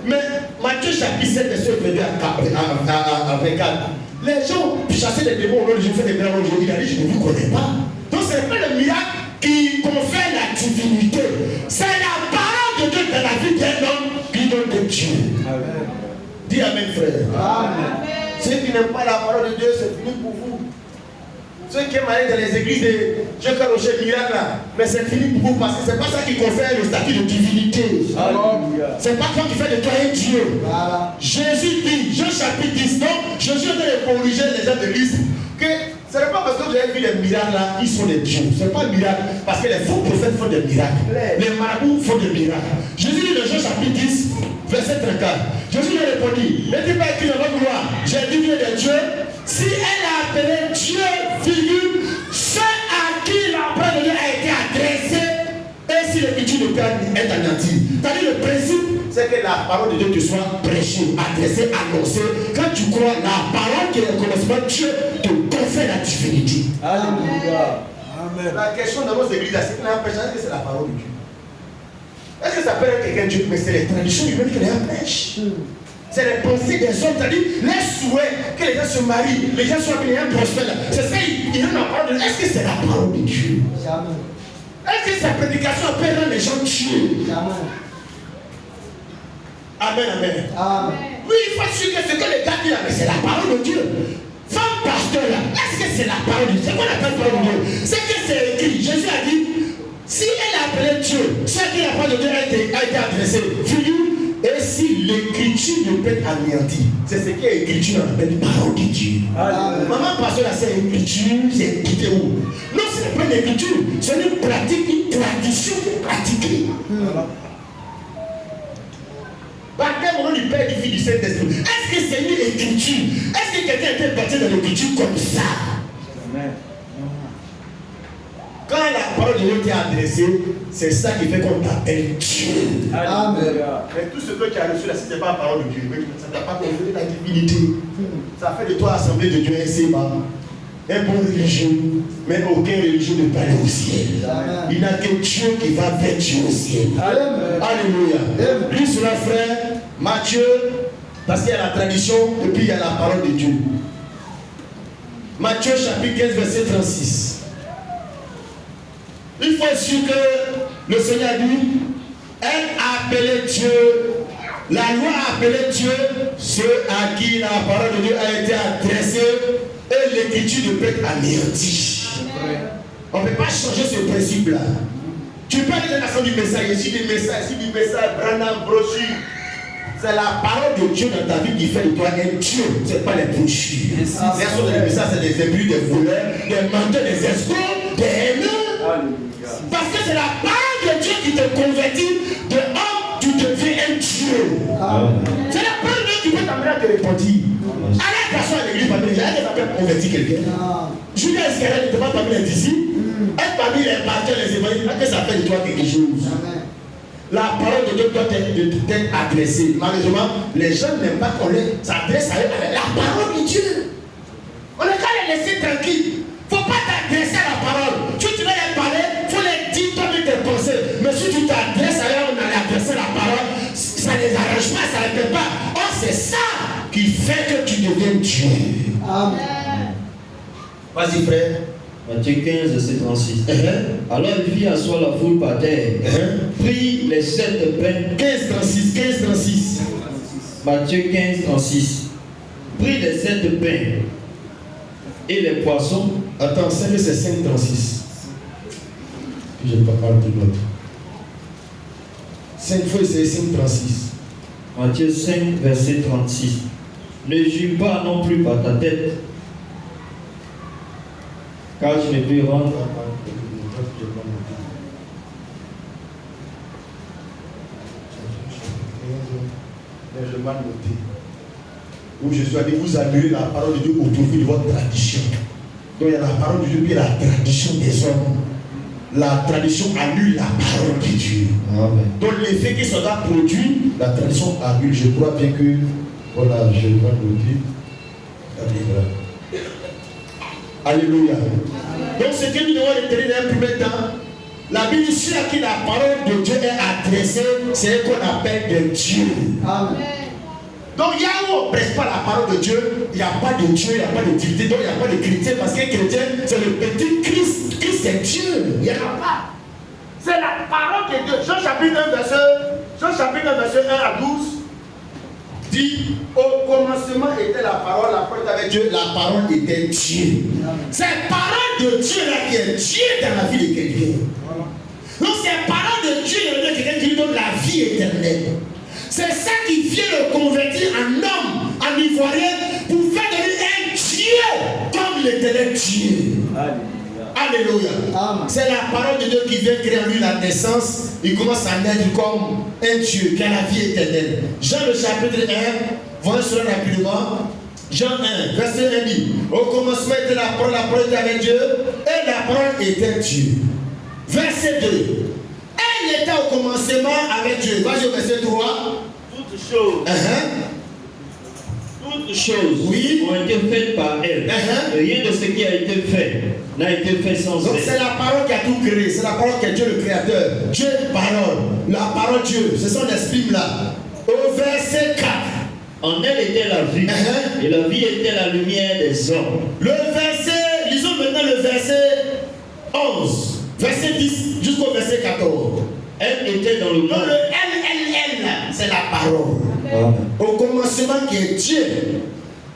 Mais Matthieu chapitre 7 verset 22 à 24. Les gens chassaient des démons au nom de Dieu, faisaient des miracles aujourd'hui. Il a dit, je ne vous connais pas. Donc ce n'est pas le miracle qui confère la divinité. C'est la parole de Dieu dans la vie d'un homme qui donne de Dieu. Amen. Dis Amen, frère. Amen. Ceux qui n'aiment pas la parole de Dieu, c'est fini pour vous. Ceux qui aiment aller dans les églises de Dieu qui a roché le miracle là, mais c'est fini pour vous parce que ce n'est pas ça qui confère le statut de divinité. C'est pas toi qui fais de toi un Dieu. Voilà. Jésus dit, Jean chapitre 10, donc Jésus est en train de corriger les gens de l'église que ce n'est pas parce que vous avez vu les miracles là, ils sont des dieux. Ce n'est pas un miracle parce que les faux prophètes font des miracles. Les marabouts font des miracles. Jésus dit dans Jean chapitre 10, verset 34. Jésus lui répondit, n'est-il pas écrit dans votre loi, j'ai divulgué des dieux? Si elle a appelé Dieu, figure, ceux à qui la parole de Dieu a été adressée, et si l'écriture de Père est anéantie. C'est-à-dire le principe, c'est que la parole de Dieu te soit prêchée, adressée, annoncée. Quand tu crois, la parole qui est le commencement, Dieu te confère la divinité. Alléluia. Amen. La question dans nos églises, c'est que la pêche, est-ce que c'est la parole de Dieu? Est-ce que ça peut être quelqu'un de Dieu? Mais c'est les traditions humaines qui les empêchent. C'est les pensées des hommes, c'est-à-dire les souhaits que les gens se marient, les gens soient bien prospères. C'est ça, ils donnent la parole de Dieu. Est-ce que c'est la parole de Dieu? Jamais. Est-ce que sa prédication peut rendre les gens tués? Jamais. Amen, amen. Amen. Oui, il faut assurer que ce que les gars disent là, mais c'est la parole de Dieu. Femme pasteur là, est-ce que c'est la parole de Dieu? C'est quoi la parole de Dieu? C'est que c'est écrit. Jésus a dit, si elle a appelé Dieu, c'est que la parole de Dieu a été adressée. Figure. Et si l'écriture ne peut être anéantie, c'est ce qui est écrit dans la parole de Dieu. Maman, pasteur, là, c'est écriture, c'est écrit où? Non, ce n'est pas une écriture, c'est une pratique, une tradition pratiquée. Baptême au nom du Père, du Fils, du Saint-Esprit. Est-ce que c'est une écriture? Est-ce que quelqu'un était baptisé dans l'écriture comme ça? Amen. Quand la parole de Dieu t'est adressée, c'est ça qui fait qu'on t'appelle Dieu. Amen. Mais tout ce que tu as reçu là, si ce n'est pas la parole de Dieu, ça ne t'a pas conféré la divinité. Ça fait de toi assemblée de Dieu un sébat, un bon religieux, mais aucun religieux ne peut aller au ciel. Amen. Il n'y a que Dieu qui va vers Dieu au ciel. Amen. Alléluia. Lis cela, frère, Matthieu, parce qu'il y a la tradition et puis il y a la parole de Dieu. Matthieu chapitre 15, verset 36. Il faut être sûr que le Seigneur dit, elle a appelé Dieu, la loi a appelé Dieu, ceux à qui la parole de Dieu a été adressée, et l'écriture ne peut être anéantie. On ne peut pas changer ce principe-là. Tu peux aller dans la salle du message, ici du message, Branham, brochure. C'est la parole de Dieu dans ta vie qui fait de toi un Dieu, ce n'est pas les brochures. Les sons de messages, c'est des ébris, des voleurs, des menteurs, des escrocs, des haineux. Parce que c'est la parole de Dieu qui te convertit de homme, tu deviens un Dieu. C'est la parole de Dieu qui peut t'amener à te repentir. Allez, personne à l'église, j'ai pas convertir quelqu'un. Julien Iscariote ne peut pas parmi les disciples. Être parmi les pasteurs, les évangélistes, parce que ça fait de toi quelque chose. La parole de Dieu doit être adressée. Malheureusement, les gens n'aiment pas qu'on s'adresse à eux avec la parole de Dieu. On ne peut pas les laisser tranquilles. Il ne faut pas t'adresser à la parole. Si tu veux les parler, il faut les dire toi-même tes pensées. Mais si tu t'adresses à eux, on a adressé la parole, ça ne les arrange pas, ça ne les fait pas. Or, c'est ça qui fait que tu deviens Dieu. Amen. Vas-y, frère. Matthieu 15, verset 36. Alors il fit asseoir la foule par terre, prit les 7 pains. 15, 36. Matthieu 15, 36. Prit les 7 pains et les poissons. Attends, c'est 5, 36. Je ne vais pas parler de l'autre. 5 fois, c'est 5, 36. Matthieu 5, verset 36. Ne jure pas non plus par ta tête, car tu ne peux rendre. Je m'en noté. Où je suis allé vous annuler la parole de Dieu au profit de votre tradition. Donc il y a la parole de Dieu, puis la tradition des hommes. La tradition annule la parole de Dieu. Amen. Donc l'effet qui sera produit, la tradition annule. Je crois bien que, voilà, je vais le dire. Alléluia. Donc ce que nous devons retenir dans un premier temps, la Bible dit à qui la parole de Dieu est adressée, c'est ce qu'on appelle des dieux. Amen. Donc il y a où on ne presse pas la parole de Dieu, il n'y a pas de Dieu, il n'y a pas de divinité, donc il n'y a pas de chrétien, parce que chrétien c'est le petit Christ. Christ c'est Dieu. Il n'y en a pas. C'est la parole de Dieu. Jean chapitre 1 verset 1 à 12 Dit au commencement était la parole était avec Dieu, la parole était Dieu. C'est la parole de Dieu là qui est Dieu dans la vie de quelqu'un. Donc c'est la parole de Dieu dans la vie de quelqu'un qui lui donne la vie éternelle. C'est ça qui vient le convertir en homme, en ivoirien, pour faire de lui un Dieu comme l'éternel Dieu. Alléluia. C'est la parole de Dieu qui vient créer en lui la naissance. Il commence à naître comme un Dieu qui a la vie éternelle. Jean le chapitre 1, voyons cela rapidement. Jean 1, verset 1 dit: au commencement était la parole était avec Dieu, et la parole était Dieu. Verset 2. Elle était au commencement avec Dieu. Vas-y au verset 3. Toutes choses. Toutes choses Oui. ont été faites par elle. Et rien de ce qui a été fait n'a été fait sans Donc elle. c'est la parole qui a tout créé. C'est la parole qui est Dieu le créateur. Dieu parole. La parole Dieu. C'est son esprit là. Au verset 4. En elle était la vie. Et la vie était la lumière des hommes. Le verset, lisons maintenant le verset 11. Verset 10 jusqu'au verset 14. Elle était dans le Donc monde. le L, c'est la parole. Au commencement qui est Dieu.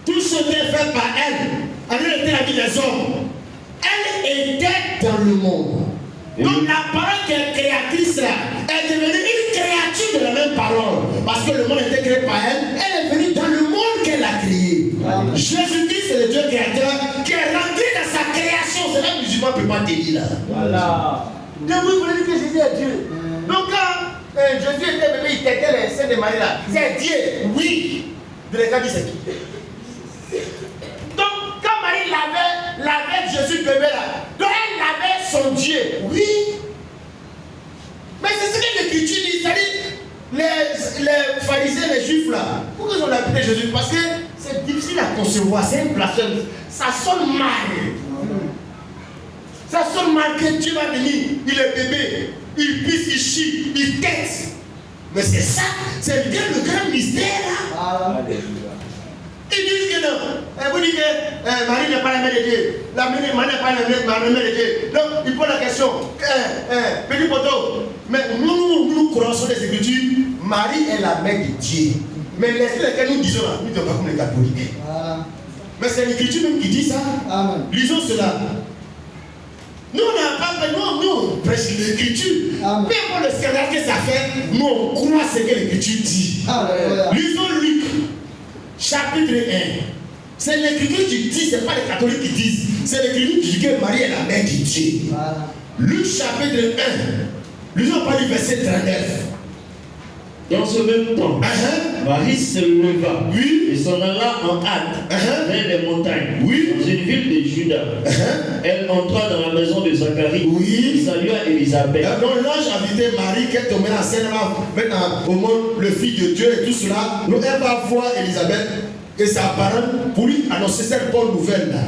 Tout ce qui est fait par elle. En elle était la vie des hommes. Elle était dans le monde. Donc la parole qui est créatrice là est devenue une créature de la même parole. Parce que le monde était créé par elle. Elle est venue dans le monde qu'elle a créé. Jésus-Christ c'est le Dieu créateur qui est rentré dans sa création. C'est là que le musulman ne peut pas te dire là. Voilà. Donc vous voulez dire que Jésus est Dieu. Donc quand Jésus était bébé, il tétait les seins de Marie là. C'est Dieu. Oui. De les cas dit c'est qui? Donc quand Marie lavait Jésus bébé là, donc elle lavait son Dieu. Oui. Mais c'est ce que l'Écriture dit. C'est-à-dire les pharisiens, les juifs là, pourquoi ils ont appelé Jésus? Parce que c'est difficile à concevoir. C'est un blasphème. Ça sonne mal. Ça sonne mal que Dieu va venir. Il est bébé. Il pisse, il chie, il tête. Mais c'est ça. C'est le grand mystère là. Ils disent que non. Vous dites que Marie n'est pas la mère de Dieu. Marie n'est pas la mère de Dieu. Donc, il pose la question. Petit poteau. Mais nous croyons des Écritures. Marie est la mère de Dieu. Mais l'esprit lequel nous disons là, nous ne sommes pas comme les catholiques. Mais c'est l'Écriture même qui dit ça. Amen. Lisons cela. Nous, on n'a pas fait, nous, on prêche l'Écriture. Peu importe le scandale que ça fait, nous, on croit ce que l'Écriture dit. Alléluia. Lisons Luc, chapitre 1. C'est l'Écriture qui dit, ce n'est pas les catholiques qui disent. C'est l'Écriture qui dit que Marie est la mère de Dieu. Voilà. Luc, chapitre 1. Lisons pas du verset 39. Dans ce même temps, Marie se leva et s'en alla en hâte vers les montagnes, dans une ville de Juda. Elle entra dans la maison de Zacharie et salua Élisabeth. Donc l'ange a invité Marie qui est tombée enceinte, elle va mettre au monde le Fils de Dieu et tout cela. Donc elle va voir Élisabeth et sa parente pour lui annoncer cette bonne nouvelle là.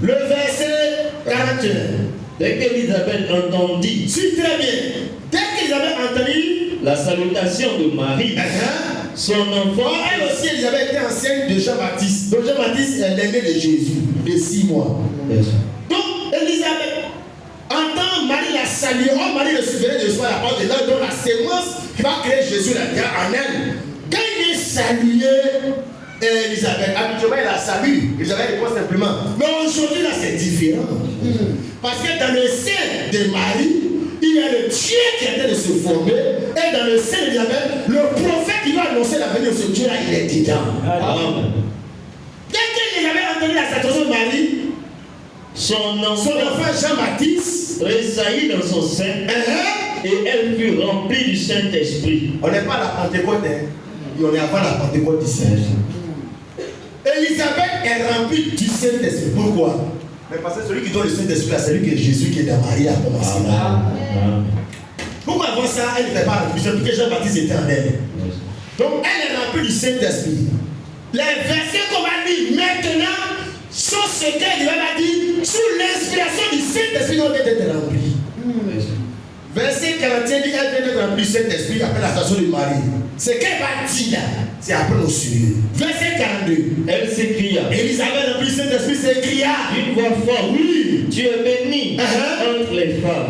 Le verset 41. Dès qu'Élisabeth entendit, Si très bien. Dès qu'Élisabeth entendit la salutation de Marie, son enfant, elle aussi, Élisabeth était enceinte de Jean-Baptiste. Donc Jean-Baptiste est l'aîné de Jésus, de 6 mois. Donc Élisabeth entend Marie la saluer. Oh, Marie le souverain de soi, la parole de l'homme, dont la sémence qui va créer Jésus en elle. Quand il est salué, Élisabeth, habituellement elle la salue. Élisabeth répond simplement. Mais aujourd'hui là c'est différent. Parce que dans le sein de Marie, il y a le Dieu qui est en train de se former. Et dans le sein d'Élisabeth, le prophète qui va annoncer l'avenir de ce Dieu là, il est dedans. Amen. Dès qu'Élisabeth a entendu la salutation de Marie, Son son enfant Jean-Baptiste tressaillit dans son sein et elle fut remplie du Saint-Esprit. On n'est pas à la Pentecôte, hein. On est avant la Pentecôte du Saint-Esprit. Élisabeth est remplie du Saint-Esprit. Pourquoi? Mais parce que celui qui donne le Saint-Esprit, c'est celui que Jésus qui est dans Marie a commencé. Pourquoi avant ça, elle n'était pas remplie? Parce que Jean-Baptiste était en elle. Donc elle est remplie du Saint-Esprit. Les versets qu'on va lire maintenant sont ce qu'elle va dire sous l'inspiration du Saint-Esprit dont elle était remplie. Verset 41 dit elle vient d'être remplie du Saint-Esprit après la station de Marie. Ce qu'elle va dire là, c'est après au sujet. Verset 42. Elle s'écria. Élisabeth remplie du Saint-Esprit s'écria D'une voix forte. Oui. Tu es bénie entre les femmes.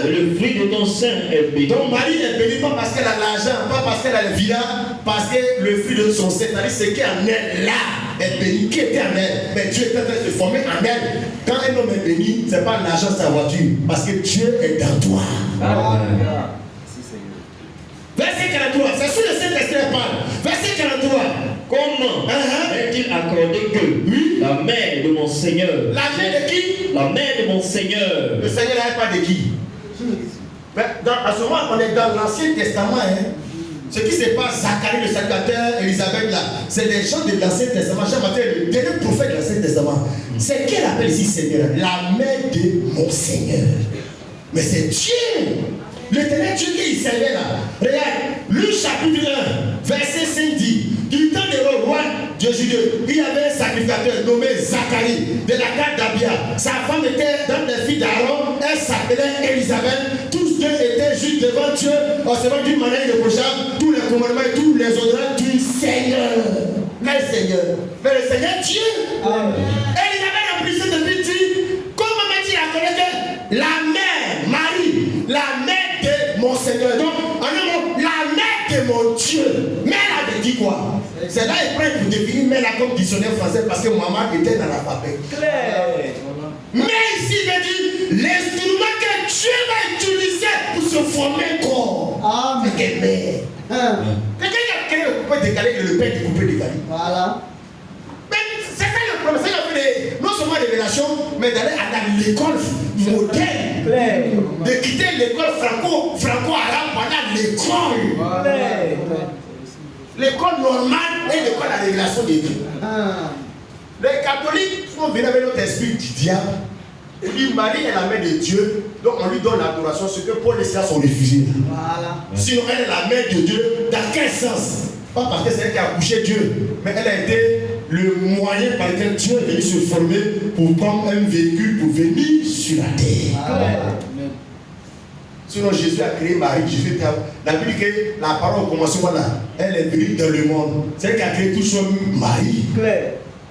Et le fruit de ton sein est béni. Donc Marie est bénie pas parce qu'elle a l'argent, pas parce qu'elle a le villa, parce que le fruit de son sein, c'est-à-dire ce qui est en elle là, est béni, qui était en elle. Mais Dieu est en train de se former en elle. Quand un homme est béni, ce n'est pas l'argent, sa voiture, parce que Dieu est dans toi. Verset 43, c'est sur le Saint-Esprit qu'elle parle. Verset 43. Comment est-il accordé que la mère de mon Seigneur, La mère de qui? la mère de mon Seigneur, Le Seigneur n'a pas de qui? À ce moment, on est dans l'Ancien Testament. Ce qui se passe, Zacharie le sacrificateur, Élisabeth là, c'est des gens de l'Ancien Testament. Jean-Baptiste, le dernier prophète de l'Ancien Testament. C'est qu'elle appelle ici Seigneur, la mère de mon Seigneur. Mais c'est Dieu. L'éternel Dieu qui servait là. Regarde, Luc chapitre 1, verset 5 dit, du temps de roi de Judée, il y avait un sacrificateur nommé Zacharie de la carte d'Abia. Sa femme était dans les filles d'Aaron, elle s'appelait Élisabeth. Tous deux étaient juste devant Dieu, recevant d'une manière irréprochable tous les commandements et tous les ordres du Seigneur. Mais le Seigneur Dieu. Élisabeth a pris cette vie dit, comment m'a-t-il accordé que la mère, Marie, la mère de mon Seigneur, donc en un mot, la mère de mon Dieu. Mais elle avait dit quoi? C'est là elle prend pour définir mais là comme dictionnaire français parce que maman était dans l'alphabet. Mais ici il veut dire l'instrument que Dieu va utiliser pour se former un corps. C'est qu'elle mère. Quelqu'un qui a créé le coupé décalé et le père du coupé décalé. Voilà. Mais c'est ça le problème. C'est non seulement révélation, mais d'aller à l'école moderne. De quitter l'école franco-arabe pendant l'école. L'école normale et l'école à la révélation de Dieu. Les catholiques sont venus avec notre esprit du diable. On dit Marie est la mère de Dieu, donc on lui donne l'adoration, ce que Paul et Silas ont refusé. Voilà. Sinon elle est la mère de Dieu, dans quel sens? Pas parce que c'est elle qui a accouché Dieu, mais elle a été le moyen par lequel Dieu est venu se former pour prendre un véhicule pour venir sur la terre. Voilà. Sinon Jésus a créé Marie, Jésus était la Bible dit que la parole au commencement là, elle est venue dans le monde. C'est elle qui a créé tout son Marie.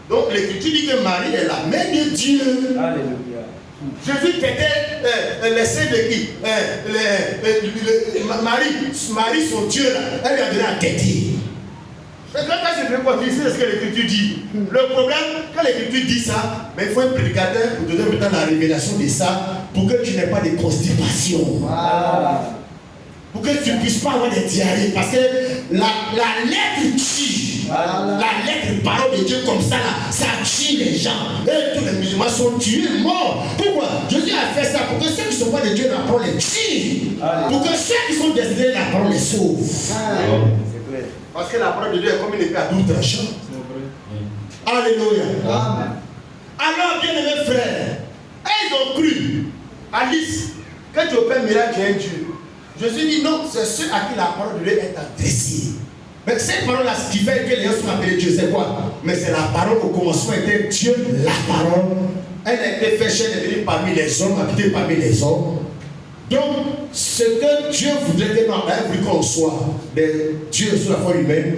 Donc l'écriture dit que Marie est la mère de Dieu. Alléluia. Jésus était laissé de qui? Marie, son Dieu là, elle lui a donné à têter. Mais quand je ne peux pas dire ce que l'écriture dit. Le problème, quand l'écriture dit ça, mais il faut un prédicateur pour donner maintenant la révélation de ça, pour que tu n'aies pas de constipation. Voilà. Pour que tu ne puisses pas avoir des diarrhées. Parce que la lettre tue. Voilà. La lettre parole de Dieu comme ça, là, ça tue les gens. Et tous les musulmans sont tués, morts. Pourquoi? Jésus a fait ça pour que ceux qui ne sont pas de Dieu, la parole les tue. Pour que ceux qui sont destinés, la parole les sauve. Parce que la parole de Dieu est comme une épée à double tranchant. Alléluia. Alors, bien aimés frères, ils ont cru, Alice, que tu opères miracle, tu es un Dieu. Jésus dit non, c'est ceux à qui la parole de Dieu est adressée. Mais cette parole-là, ce qui fait que les gens sont appelés Dieu, c'est quoi? Mais c'est la parole au commencement était Dieu, la parole. Elle a été faite chair de venir parmi les hommes, habiter parmi les hommes. Donc, ce que Dieu voudrait que nous ayons qu'on soit des dieux sur la foi humaine,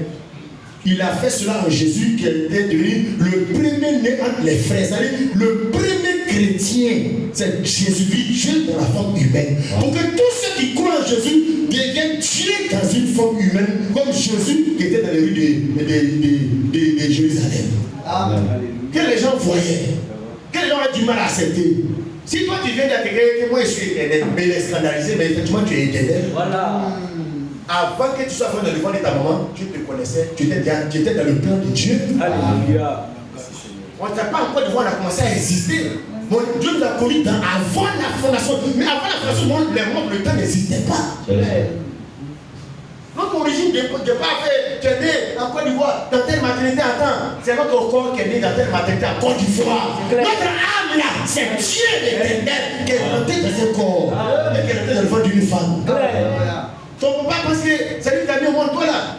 il a fait cela en Jésus qui était devenu le premier né entre les frères. C'est-à-dire le premier chrétien, c'est Jésus-Christ, Dieu dans la forme humaine. Pour que tous ceux qui croient en Jésus deviennent Dieu dans une forme humaine, comme Jésus qui était dans les rues de Jérusalem. Amen. Que les gens voyaient, que les gens avaient du mal à accepter. Si toi tu viens d'intégrer que moi je suis éternel, mais les scandalisé, mais effectivement tu es éternel. Voilà. Avant que tu sois dans le ventre de ta maman, tu te connaissais, tu étais dans le plan de Dieu. Alléluia. On ne t'a pas encore de voir, on a commencé à exister. Bon, Dieu nous a connus avant la fondation. Mais avant la fondation, le temps n'existait pas. Notre origine de pas fait, tu es né en Côte d'Ivoire, dans telle maternité, attends, c'est notre corps qui est né dans telle maternité en Côte d'Ivoire. Notre âme là, c'est Dieu l'éternel qui est monté dans ce corps et qui est monté dans le ventre d'une femme. Ton papa pense que c'est lui qui t'a mis au monde, toi là,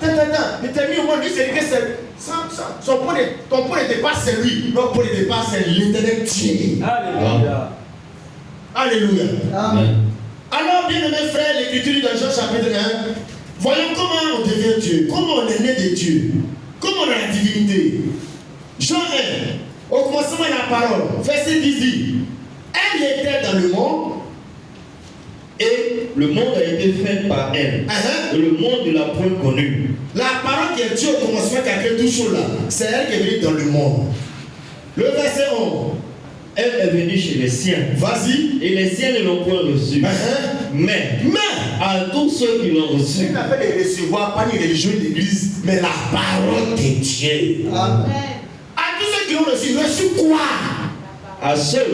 il t'a mis au monde, lui c'est que c'est ton point de départ c'est lui, notre point de départ c'est l'éternel Dieu. Alléluia. Alléluia. Amen. Alors, bien aimés frères, l'écriture dit dans Jean chapitre 1, voyons comment on devient Dieu, comment on est né de Dieu, comment on a la divinité. Jean 1, au commencement de la parole, verset 10 dit, elle était dans le monde, et le monde a été fait par elle. Et le monde ne l'a point connu. La parole qui est Dieu au commencement qui a créé tout chose là, c'est elle qui est venue dans le monde. Le verset 11. Elle est venue chez les siens. Vas-y. Et les siens ne l'ont point reçu. Mais à tous ceux qui l'ont reçu. Il n'a pas de recevoir, pas ni religion d'église, mais la parole de Dieu. Amen. À tous ceux qui l'ont reçu quoi? À ceux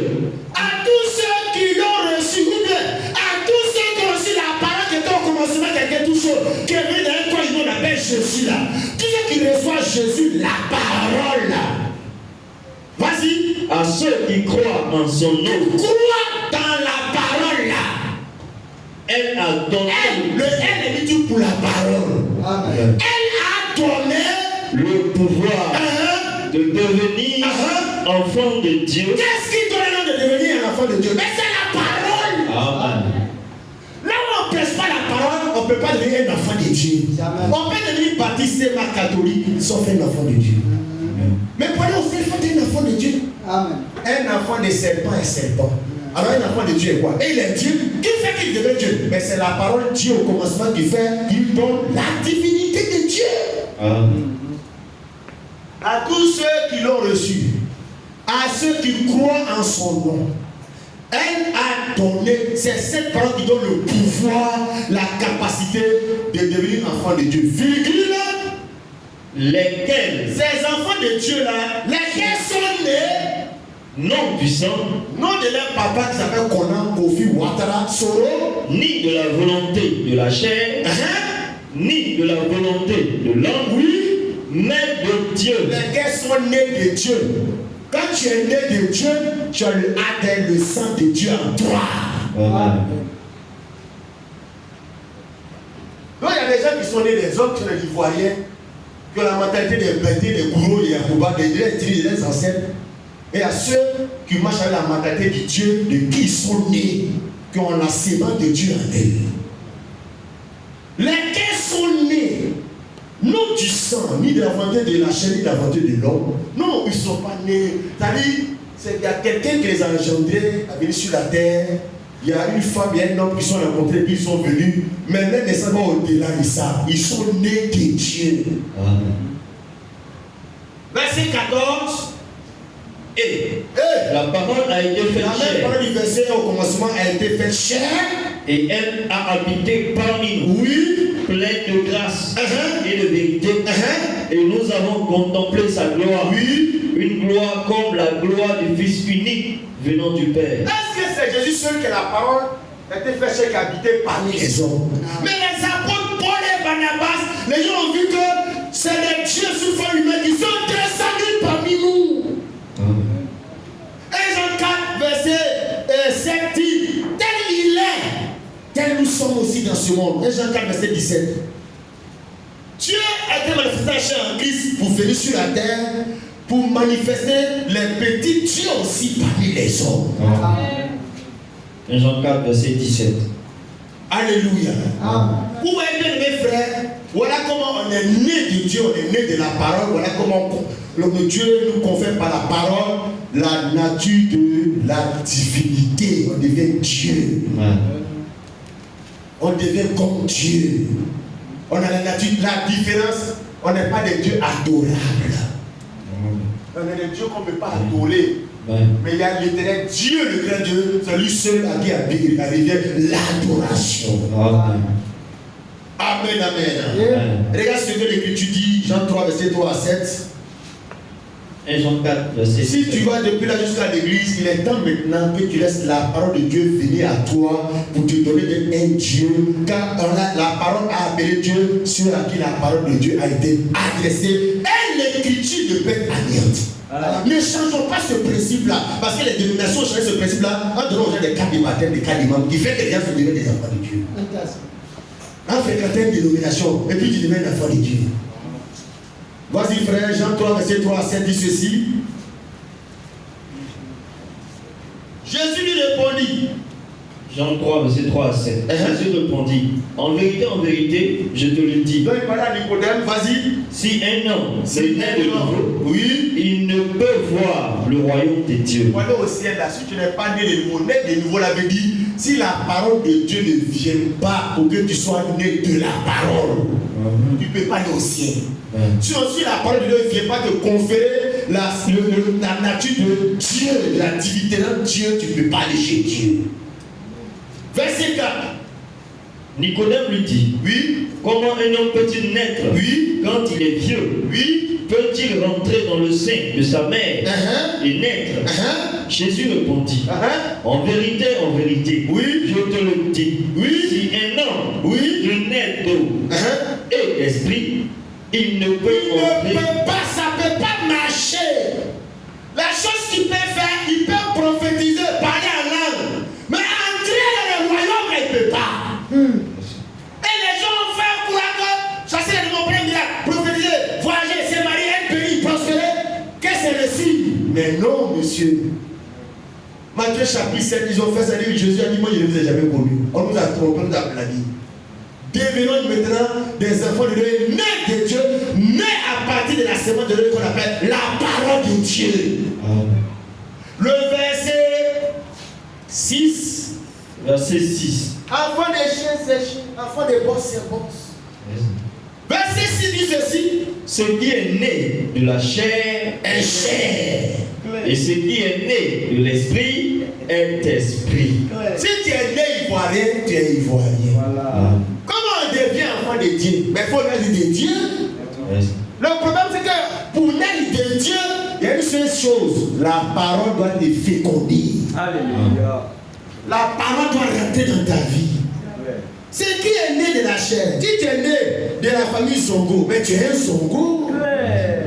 qui l'ont reçu, ou bien à tous ceux qui ont reçu la parole qui était au commencement, qui était tout chaud, qui est venu dans un corps, on appelle Jésus là. Tous ceux qui reçoivent Jésus, la parole là. Vas-y. À ceux qui croient en son nom. Crois dans la parole là. Elle a donné. Elle est venue pour la parole. Amen. Elle a donné le pouvoir de devenir enfant de Dieu. Qu'est-ce qui donne le nom de devenir un enfant de Dieu? Mais c'est la parole. Amen. Là où on ne prêche pas la parole, on ne peut pas devenir un enfant de Dieu. Amen. On peut devenir baptisé, ma catholique, sauf un enfant de Dieu. Mais pour nous aussi, il faut être un enfant de Dieu. Amen. Un enfant de serpent est serpent. Alors un enfant de Dieu est quoi? Et il est Dieu. Qui fait qu'il devient Dieu? Mais c'est la parole de Dieu au commencement qui fait qu'il donne la divinité de Dieu. Amen. À tous ceux qui l'ont reçu, à ceux qui croient en son nom, elle a donné, c'est cette parole qui donne le pouvoir, la capacité de devenir enfant de Dieu. Virgule. Lesquels, Ces enfants de Dieu là, lesquels sont nés, non du sang, non de leur papa qui s'appelle Conan, Kofi, Ouattara, Soro, ni de la volonté de la chair, ni de la volonté de l'homme, oui, mais de Dieu. lesquels sont nés de Dieu. Quand tu es né de Dieu, tu as le sang de Dieu en toi. Amen. Donc il y a des gens qui sont nés des hommes, qui sont des Ivoiriens, qui ont la mentalité des Bété, des Gourou, des Yacouba, des ancêtres. Et il y a ceux qui marchent avec la mentalité de Dieu, de qui ils sont nés, qui ont la sémence de Dieu en eux. Lesquels sont nés, non du sang, ni de la volonté de la chair, ni de la volonté de l'homme. Non, ils ne sont pas nés. C'est-à-dire, il y a quelqu'un qui les a engendrés, a venu sur la terre. Il y a une femme, il y a un homme qui sont rencontrés, qui sont venus. Mais même ne savent pas au-delà de ça. Ils sont nés de Dieu. Amen. Verset 14. Et la parole a été faite La même chair. parole du verset au commencement a été faite chair. Et elle a habité parmi nous, Oui. pleine de grâce et de vérité. Et nous avons contemplé sa gloire. Oui. Une gloire comme la gloire du Fils unique venant du Père. Est-ce que c'est Jésus seul que la parole a été faite chair qui habitait parmi les hommes? Mais les apôtres Paul et Barnabas, les gens ont vu que c'est les dieux sous forme humaine qui sont descendus parmi nous. 1 Jean 4, verset 7 dit, tel il est, tel nous sommes aussi dans ce monde. 1 Jean 4, verset 17. Dieu a été manifesté en Christ pour venir sur la terre, pour manifester les petits dieux aussi parmi les hommes. 1 Jean 4, verset 17. Alléluia. Amen. Où est bien mes frères? Voilà comment on est né de Dieu, on est né de la parole. Voilà comment le Dieu nous confère par la parole la nature de la divinité. On devient Dieu. On devient comme Dieu. On a la nature, la différence. On n'est pas des dieux adorables. On est des dieux qu'on ne peut pas adorer. Mais il y a l'éternel Dieu, le grand Dieu, c'est lui seul à qui arrive l'adoration. Amen, amen. Regarde ce que l'Écriture dit, Jean 3, verset 3 à 7. 1 Jean 4, verset Si 17. tu vas depuis là jusqu'à l'église, il est temps maintenant que tu laisses la parole de Dieu venir à toi pour te donner un Dieu. Car la parole a appelé Dieu, sur à qui la parole de Dieu a été adressée. Et l'écriture ne peut être anéantie. Ne changeons pas ce principe-là. Parce que les dénominations ont changé ce principe-là en donnant aux gens des cartes de baptême, des cartes d'imam, qui fait que les gens se deviennent des enfants de Dieu. En fréquentant une dénomination, et puis tu deviens un enfant de Dieu. Vas-y frère, Jean 3, verset 3 à 7 dit ceci. Jésus lui répondit. Jean 3, verset 3 à 7. Jésus répondit, en vérité, je te le dis. Donc il parlait à Nicodème, vas-y. Si un homme se naît de nouveau, Oui. il ne peut voir le royaume des dieux. Voilà au ciel là, si tu n'es pas né de nouveau, né de nouveau, la veut dire, si la parole de Dieu ne vient pas pour que tu sois né de la parole, tu ne peux pas aller au ciel. Si aussi la parole de Dieu ne vient pas te conférer la nature de Dieu, de la divinité de Dieu, tu ne peux pas aller chez Dieu. Verset 4. Nicodème lui dit, Oui. comment un homme peut-il naître quand il est vieux? Peut-il rentrer dans le sein de sa mère et naître? Jésus répondit, en vérité, je te le dis, si un homme ne naît d'eau et d'esprit, il ne peut pas, ça ne peut pas marcher. La chose qu'il peut faire, il peut prophétiser, parler en langue. Mais entrer dans le royaume, il ne peut pas. Et les gens ont fait croire que chasser les démons, prendre miracle, prophétiser, voyager, se marier, un pays, prospérer, que c'est le signe. Mais non, monsieur. Matthieu chapitre 7, ils ont fait ça, Jésus a dit, moi je ne vous ai jamais connu. On nous a trompé, on nous a blâmé. Devenons maintenant des enfants de Dieu, nés de Dieu, nés à partir de la semence de Dieu qu'on appelle la parole de Dieu. Le verset 6. Verset 6. Enfant des chiens, c'est chien. Enfant des bosses, c'est bosse. Verset 6 dit ceci. Ce qui est né de la chair est chair. Et ce qui est né de l'esprit est esprit. Si tu es né ivoirien, tu es ivoirien. Voilà. Comment on devient enfant de Dieu? Mais il faut naître de Dieu. Le problème, c'est que pour naître de Dieu, il y a une seule chose. La parole doit te féconder. Alléluia. La parole doit rentrer dans ta vie. Ce qui est né de la chair. Si tu es né de la famille Songo, mais tu es un Songo.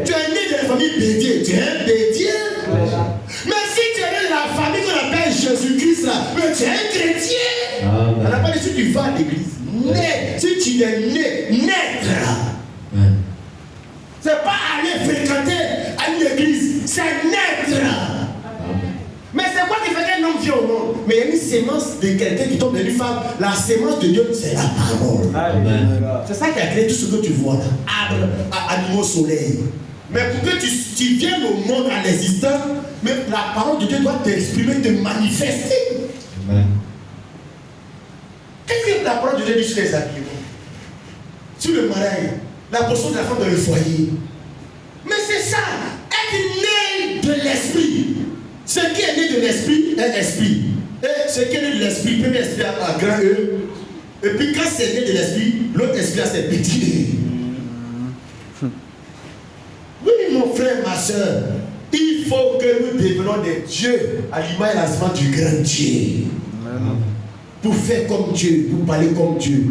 Tu es né de la famille Bédier, tu es un Bédier. Mais si tu es né de la famille qu'on appelle Jésus-Christ, là, mais tu es un chrétien. On n'a pas dit si tu vas à l'église. Né, si tu es né, naître. C'est pas aller fréquenter à une église, c'est naître. Mais c'est quoi qui fait qu'un homme vient au monde? Mais il y a une sémence de quelqu'un qui tombe dans une femme. La sémence de Dieu, c'est la parole. C'est ça qui a créé tout ce que tu vois là. Arbre, animaux, soleil. Mais pour que tu viennes au monde à l'existence, mais la parole de Dieu doit t'exprimer, te manifester. Qu'est-ce que la parole de Dieu dit sur les habillements? Sur le mariage, la position de la femme dans le foyer. Mais c'est ça, être né de l'esprit. Ce qui est né de l'esprit est esprit. Et ce qui est né de l'esprit, premier esprit à grand E. Et puis quand c'est né de l'esprit, l'autre esprit a ses petits E. Oui, mon frère, ma soeur, il faut que nous devenions des dieux à l'image et à la semence du grand Dieu. Pour faire comme Dieu, pour parler comme Dieu.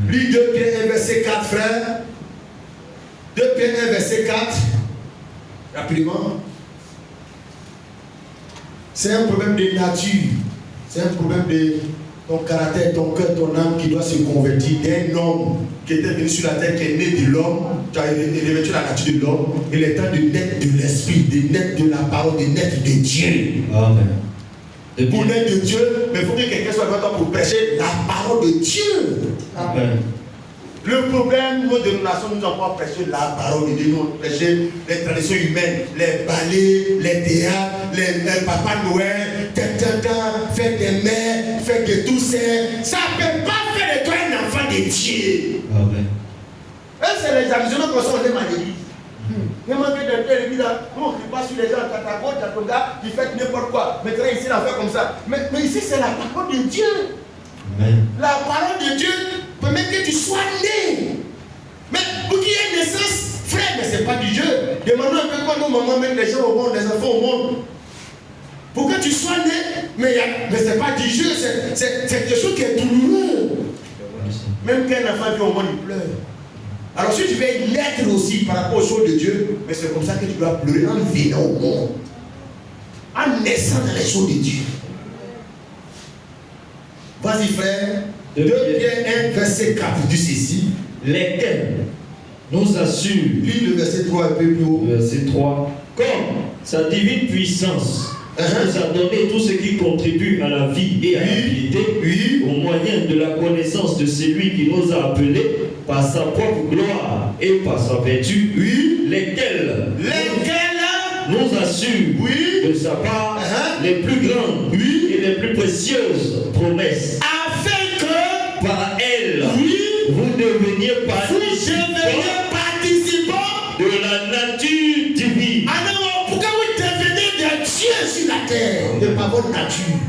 Lis 2 Pierre 1 verset 4, frère. 2 Pierre 1 verset 4. Rapidement. C'est un problème de nature. C'est un problème de ton caractère, ton cœur, ton âme qui doit se convertir d'un homme qui était venu sur la terre, qui est né de l'homme, qui a revêtu la nature de l'homme. Il est temps de naître de l'esprit, de naître de la parole, de naître de Dieu. Amen. Pour naître de Dieu, mais il faut que quelqu'un soit d'accord pour prêcher la parole de Dieu. Amen. Le problème, nos dénominations, nous n'avons pas prêché la parole de Dieu, nous avons prêché les traditions humaines, les ballets, les théâtres, les Papa Noël, faire des mères, faire de tout ça. Ça ne peut pas faire de toi un enfant de Dieu. Amen. Et c'est les amusements comme ça, on aime à l'église. Il y a manqué de l'église, nous on ne crie pas sur les gens à Katako, Tatoga, qui fait n'importe quoi. Maintenant ici, on fait comme ça. Mais ici, c'est la parole de Dieu. Amen. La parole de Dieu permet que tu sois né. Mais pour qu'il y ait une naissance, frère, mais ce n'est pas du jeu. Demandons un peu quoi nos mamans mettent les gens au monde, les enfants au monde. Pour que tu sois né, mais ce n'est pas du jeu, c'est quelque chose qui est douloureux. Même quand un enfant vient au monde, il pleure. Alors si tu veux naître aussi par rapport aux choses de Dieu, mais c'est comme ça que tu dois pleurer en venant au monde. En naissant dans les choses de Dieu. Vas-y frère. 2 Pierre 1, verset 4, dit ceci. Lesquels nous assurent. Lis le verset 3 un peu plus haut. Verset 3. Comme sa divine puissance nous a donné tout ce qui contribue à la vie et à la piété, au moyen de la connaissance de celui qui nous a appelés par sa propre gloire et par sa vertu, lesquels nous assurent de sa part les plus grandes et les plus précieuses promesses, afin que par elles vous deveniez participants de la nature divine. Alors, pourquoi vous devenez des dieux sur la terre de par votre nature?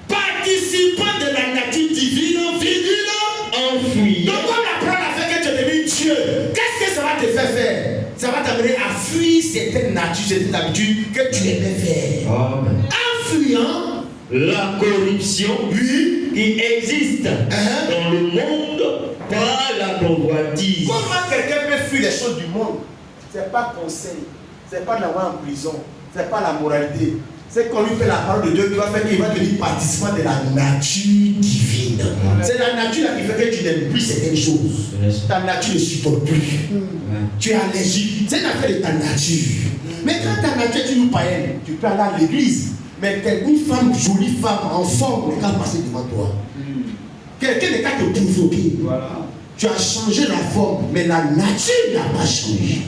Participants de la nature divine, enfouis. Donc, comme la parole a fait que tu es devenu Dieu, qu'est-ce que ça va te faire? Ça va t'amener à fuir certaines natures, certaines habitudes que tu aimais faire. En fuyant la corruption qui existe dans le monde par la convoitise. Comment quelqu'un peut fuir les choses du monde? Ce n'est pas conseil, ce n'est pas d'avoir en prison, ce n'est pas la moralité. C'est qu'on lui fait la parole de Dieu qui va faire qu'il va devenir participant de la nature divine. C'est la nature là qui fait que tu n'aimes plus certaines choses. Ta nature ne supporte plus. Tu es allergique. C'est une affaire de ta nature. Mais quand ta nature est une païenne, tu peux aller à l'église. Mais une femme, jolie femme, en forme, n'est qu'à passer devant toi. Quelqu'un n'est qu'à te provoquer. Tu as changé la forme, mais la nature n'a pas changé.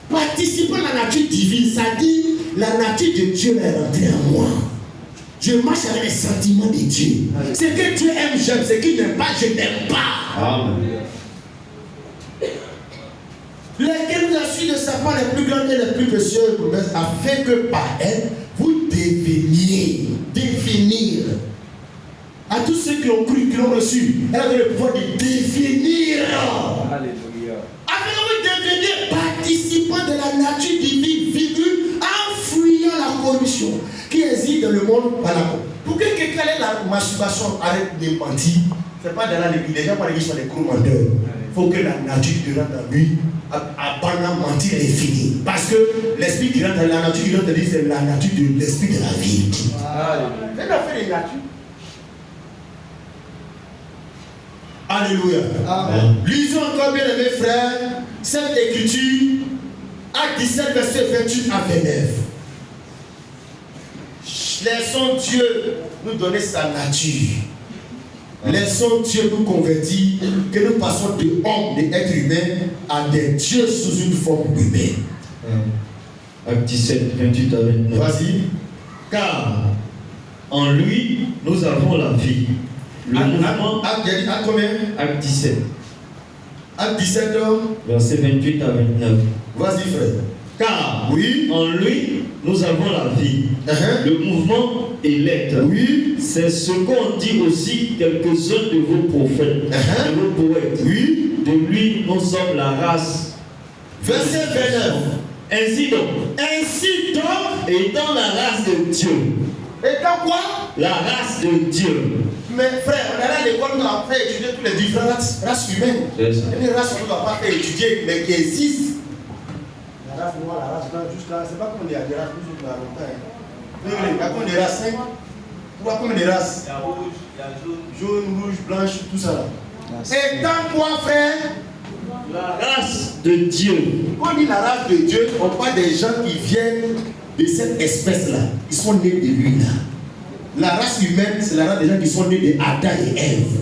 Participant à la nature divine, ça dit la nature de Dieu est rentrée en moi. Je marche avec les sentiments de Dieu. Ce que Dieu aime, j'aime. Ce qu'il n'aime pas, je n'aime pas. Amen. Lesquels nous assurent de sa part les plus grandes et les plus précieuses promesses, afin que par elles, vous deveniez, définir. À tous ceux qui ont cru, qui l'ont reçu, elle a le pouvoir de définir. Alléluia. Afin que vous deveniez participants de la nature divine, virgule, en fuyant la corruption qui existe dans le monde par la corruption. Pour que quelqu'un ait la masturbation, arrête de mentir. Ce n'est pas dans l'église. Les gens par l'église sont des gros menteurs. Il faut que la nature qui rentre dans lui, abandonne mentir et fini. Parce que l'esprit qui rentre dans la nature qui rentre dans lui, c'est la nature de l'esprit de la vie. C'est une affaire de nature. Alléluia. Amen. Lisons encore, bien aimés frères, cette écriture, Acte 17, verset 28 à 29. Laissons Dieu nous donner sa nature. Laissons Dieu nous convertir, que nous passons de hommes, d'êtres humains, à des dieux sous une forme humaine. Acte 17, 28 à 29. Vas-y. Car en lui, nous avons la vie. Le mouvement. Acte combien? Acte 17. Acte 17, verset 28 à 29. Vas-y, frère. Car en lui, nous avons la vie. Le mouvement est l'être. C'est ce qu'ont dit aussi quelques-uns de vos prophètes, de vos poètes. De lui, nous sommes la race. Verset 29. Ainsi donc, étant la race de Dieu. Étant quoi? La race de Dieu. Mais frère, on est à l'école, on a fait étudier toutes les différentes races humaines. Il y a des races qu'on ne doit pas faire étudier, mais qui existent. La race noire, la race blanche, juste là, c'est pas comme des races, nous sommes là longtemps. Il y a comme des races 5. Tu vois comme des races. Il y a rouge, il y a jaune, rouge, blanche, tout ça là. Étant quoi, frère? La race de Dieu. Quand on dit la race de Dieu, on parle des gens qui viennent de cette espèce-là. Ils sont nés de lui là. La race humaine, c'est la race des gens qui sont nés de Adam et Ève.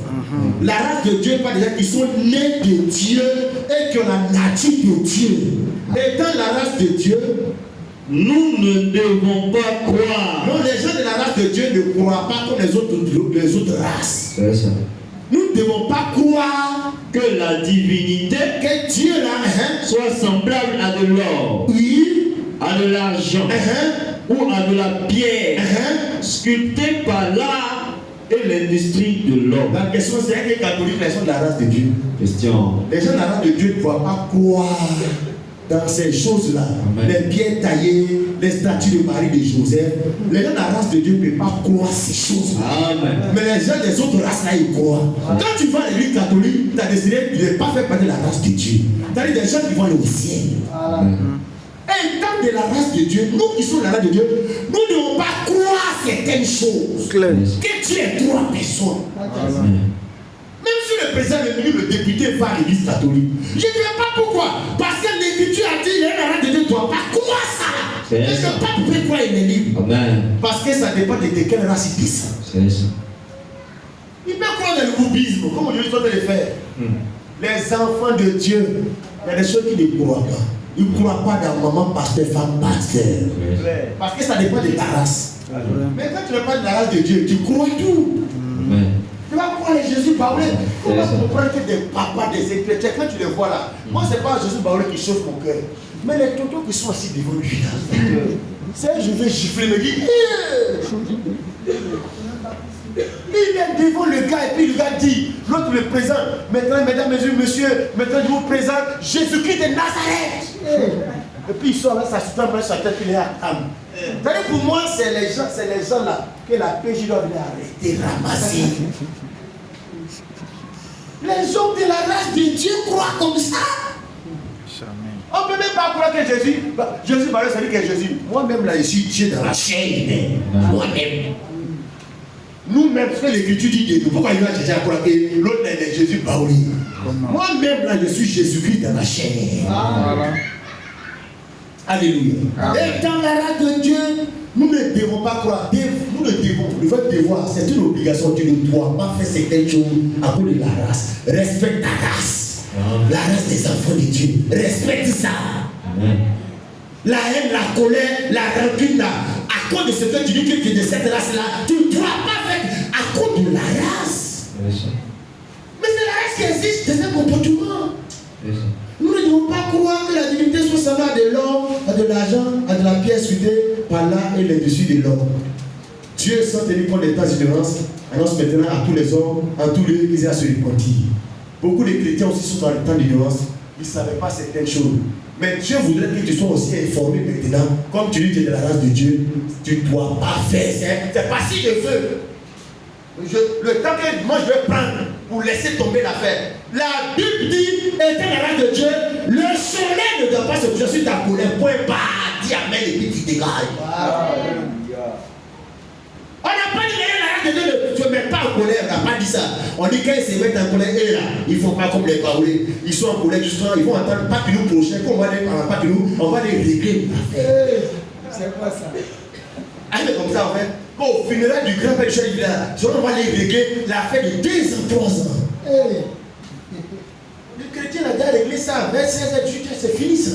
La race de Dieu, pas des gens qui sont nés de Dieu et qui ont la nature de Dieu. Étant la race de Dieu, nous ne devons pas croire. Non, les gens de la race de Dieu ne croient pas comme les autres races. C'est ça. Nous ne devons pas croire que la divinité, que Dieu là, soit semblable à de l'or, à de l'argent, ou à de la pierre, sculptée par l'art et l'industrie de l'homme. La question c'est que les catholiques, ils sont de la race de Dieu. Question. Les gens de la race de Dieu ne voient pas croire dans ces choses-là. Amen. Les pierres taillées, les statues de Marie de Joseph. Les gens de la race de Dieu ne peuvent pas croire ces choses-là. Amen. Mais les gens des autres races là, ils croient. Quand tu vas à l'église catholique, tu as décidé que tu n'es pas fait partie de la race de Dieu. C'est-à-dire des gens qui vont aller au ciel. Étant de la race de Dieu, nous qui sommes de la race de Dieu, nous ne devons pas croire certaines choses. Que tu es trois personnes. Même si le président est venu, le député va à l'église catholique. Je ne sais pas pourquoi. Parce que l'écriture a dit, il est la race de Dieu, tu ne dois pas croire ça. C'est Et ça. le pape peut croire il est libre. Amen. Parce que ça dépend de quelle race il descend. C'est ça. Il peut croire dans le bouddhisme, comme Dieu doit le faire. Les enfants de Dieu, il y a des choses qui ne croient pas. Ils ne croient pas dans maman, pasteur, femme, pasteur. Parce que ça dépend de ta race. Mais quand tu n'es pas de la race de Dieu, tu crois tout. Amen. Tu vas voir les Jésus parler. On va C'est ça. comprendre que des papas, des chrétiens, quand tu les vois là, moi, ce n'est pas Jésus parler qui chauffe mon cœur. Mais les tontons qui sont assis devant lui là, c'est je vais gifler, me dit. Il est devant le gars et puis le gars dit, l'autre le présente. Maintenant, mesdames, messieurs, maintenant je vous présente Jésus-Christ de Nazareth. Et puis il sort là, ça se tombe sur sa tête, il est à âme. C'est-à-dire pour moi, c'est les gens là que la PJ doit venir arrêter, ramasser. Les hommes de la race de Dieu croient comme ça. On ne peut même pas croire que Jésus parlait, ça dit que Jésus. Moi-même là, je suis Dieu dans la chair. Moi-même. Nous-mêmes, ce que l'écriture dit de nous, pourquoi il va chercher à croire que l'autre est Jésus parlé. Moi-même là, je suis Jésus-Christ dans la chair. Alléluia. Et dans la race de Dieu, nous ne devons pas croire. Nous ne devons, notre devoir, c'est une obligation. Tu ne dois pas faire certaines choses à cause de la race. Respecte ta race. La race des enfants de Dieu. Respecte ça. La haine, la colère, la rancune là. À cause de ce que tu dis que tu es de cette race-là, tu ne dois pas faire à cause de la race. Mais c'est la race qui existe, c'est un comportement. Nous ne devons pas croire que la divinité soit semblable à de l'or, à de l'argent, à de la pierre sculptée par là et les dessus de l'homme. Dieu, sans tenir compte des temps d'ignorance, annonce maintenant à tous les hommes, à tous les qui à se repentir. Beaucoup de chrétiens aussi sont dans le temps d'ignorance, ils ne savaient pas certaines choses. Mais Dieu voudrait que tu sois aussi informé maintenant. Comme tu dis que tu es de la race de Dieu, tu ne dois pas faire. C'est pas si je veux. Le temps que moi je vais prendre pour laisser tomber l'affaire. La Bible dit, étant la race de Dieu, le soleil ne doit pas se coucher sur ta colère. Point pas, dis amen et puis tu dégages. On n'a pas dit que la race de Dieu ne se met pas en colère, on n'a pas dit ça. On dit qu'ils se mettent en colère, et là, ils ne font pas comme les baoulés. Ils sont en colère justement, ils vont entendre pas que nous prochains, qu'on va les parler, pas que nous, on va les régler. C'est quoi ça? Ah, mais comme ça, en fait, au funérail du grand-père du chef, on va les régler l'affaire de 2 ans, 3 ans. Le chrétien a déjà réglé ça, 26 ans, 18 ans, c'est fini ça.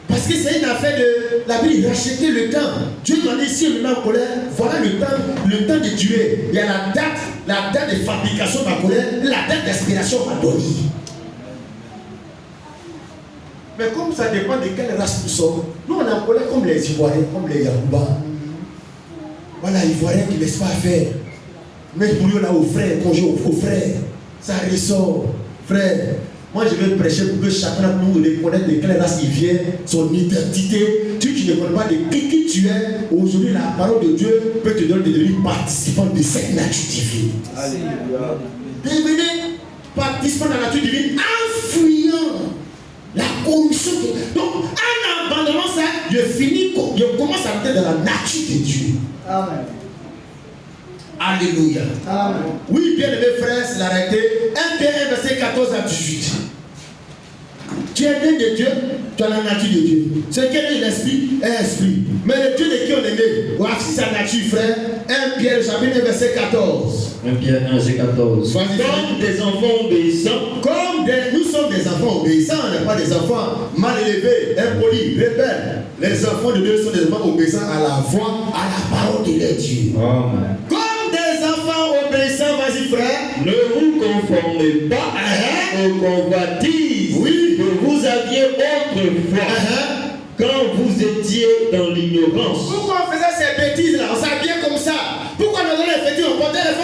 Parce que c'est une affaire de la Bible, racheter le temps. Dieu m'a dit ici, maintenant en colère, voilà le temps de tuer. Il y a la date de fabrication de ma colère, la date d'inspiration m'a donné. Mais comme ça dépend de quelle race nous sommes, nous on est en colère comme les Ivoiriens, comme les Yahouba. Voilà, Ivoiriens qui ne laissent pas faire. Mais pour nous là, aux frères, aux frères, ça ressort. Frère, moi je vais prêcher pour que chacun de nous reconnaisse de quelle race il vient, son identité. Tu qui ne connais pas de qui tu es, aujourd'hui la parole de Dieu peut te donner de devenir participant de cette nature divine. Devenez participant de la nature divine en fuyant la corruption. Donc en abandonnant ça, je commence à entrer dans la nature de Dieu. Amen. Alléluia. Amen. Oui, bien aimé frère, c'est l'arrêté. 1 Pierre 1, verset 14 à 18. Tu es né de Dieu, tu as la nature de Dieu. C'est quel est l'esprit? Un esprit. Mais le Dieu de qui on est né, voici sa nature, frère. 1 Pierre, chapitre 1, verset 14. 1 Pierre 1, verset 14. Vas-y. Comme des enfants obéissants. Nous sommes des enfants obéissants, on n'est pas des enfants mal élevés, impolis, rebelles. Les enfants de Dieu sont des enfants obéissants à la voix, à la parole de leur Dieu. Amen. Comme des enfants obéissants, vas-y frère. Ne vous conformez pas aux convoitises que vous aviez autrefois quand vous étiez dans l'ignorance. Pourquoi on faisait ces bêtises là? On s'habillait comme ça. Pourquoi nous allons effectivement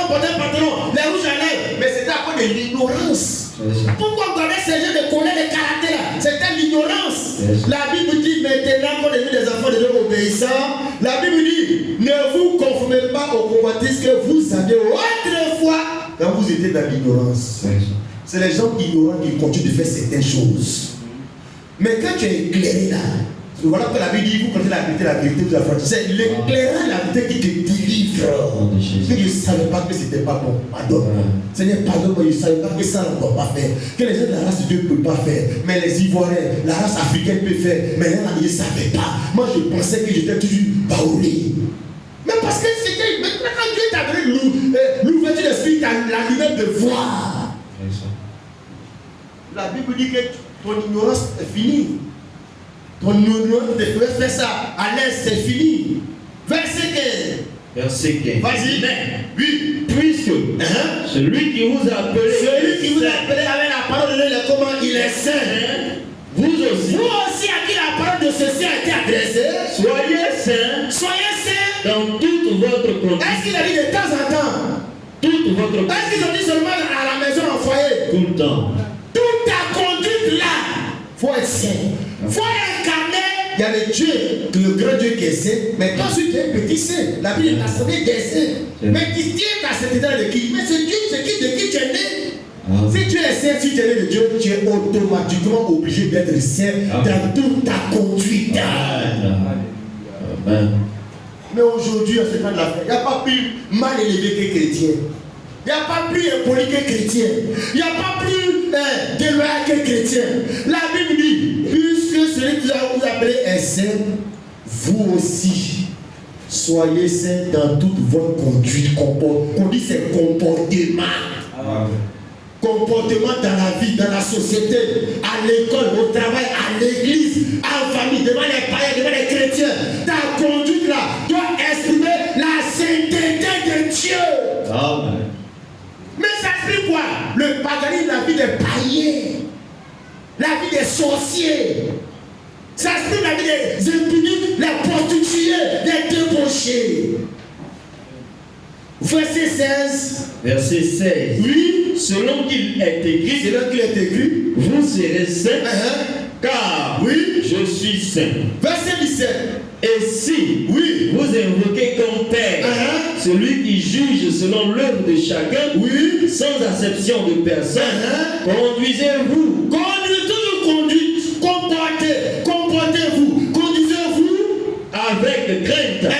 portaient un pantalon, les rouges à lèvres. Mais c'était à cause de l'ignorance. Pourquoi vous avez ces gens de colère, de caractère là? C'était l'ignorance. La Bible dit maintenant qu'on est vu des enfants de Dieu obéissants. La Bible dit ne vous conformez pas aux convoitises que vous aviez autrefois quand vous étiez dans l'ignorance. C'est les gens ignorants qui continuent de faire certaines choses. Mais quand tu es éclairé là, voilà que la Bible dit vous connaissez la vérité vous affranchissez. C'est l'éclairage de la vérité qui te délivre. Mais je ne savais pas que c'était pas bon. Pardon. Seigneur, pardon-moi, je ne savais pas que ça ne doit pas faire. Que les gens de la race de Dieu ne peuvent pas faire. Mais les Ivoiriens, la race africaine peut faire. Mais là, je ne savais pas. Moi, je pensais que j'étais toujours baoulé. Mais parce que c'était. Maintenant, quand Dieu t'a donné l'ouverture d'esprit, la lumière de voir. La Bible dit que ton ignorance est finie. Ton ignorance te ferait faire ça. À l'aise, c'est fini. Verset 15. Verset 15. Vas-y. Oui. Puisque celui qui vous a appelé, avec la parole de Dieu, comment il est saint. Vous aussi à qui la parole de ceci a été adressée, soyez saints dans toute votre conduite. Est-ce qu'il a dit de temps en temps? Toute votre conduite. Est-ce qu'ils ont dit seulement à la maison, en foyer? Tout le temps. Toute ta conduite là, il faut être saint. Il faut incarner. Il y a le Dieu, le grand Dieu qui est saint, mais toi aussi tu es un petit saint. La Bible est assemblée des saints. Mais tu tiens ta sainteté de qui? Mais c'est Dieu, de qui tu es né. Si tu es saint, si tu es né de Dieu, tu es automatiquement obligé d'être saint dans toute ta conduite. Amen. Mais aujourd'hui, on se fait de la fête. Il n'y a pas plus mal élevé que chrétien. Il n'y a pas plus impoli que chrétien. Il n'y a pas plus déloyal que chrétien. La Bible dit, puisque celui que vous appelez est saint, vous aussi, soyez saints dans toute votre conduite. On dit c'est comportement. Comportement dans la vie, dans la société, à l'école, au travail, à l'église, en famille, devant les païens, devant les chrétiens. Ta conduite là doit exprimer la sainteté de Dieu. Amen. Mais ça explique quoi? Le paganisme, la vie des païens, la vie des sorciers. Ça explique la vie des impuniques, les prostituées, les débauchés. Verset 16. Verset 16. Oui. Selon qu'il est écrit, vous serez saints, car je suis saint. Verset 17. Et si vous invoquez comme Père celui qui juge selon l'œuvre de chacun, sans acception de personne, conduisez-vous. Conduite, comportez-vous, conduisez-vous avec crainte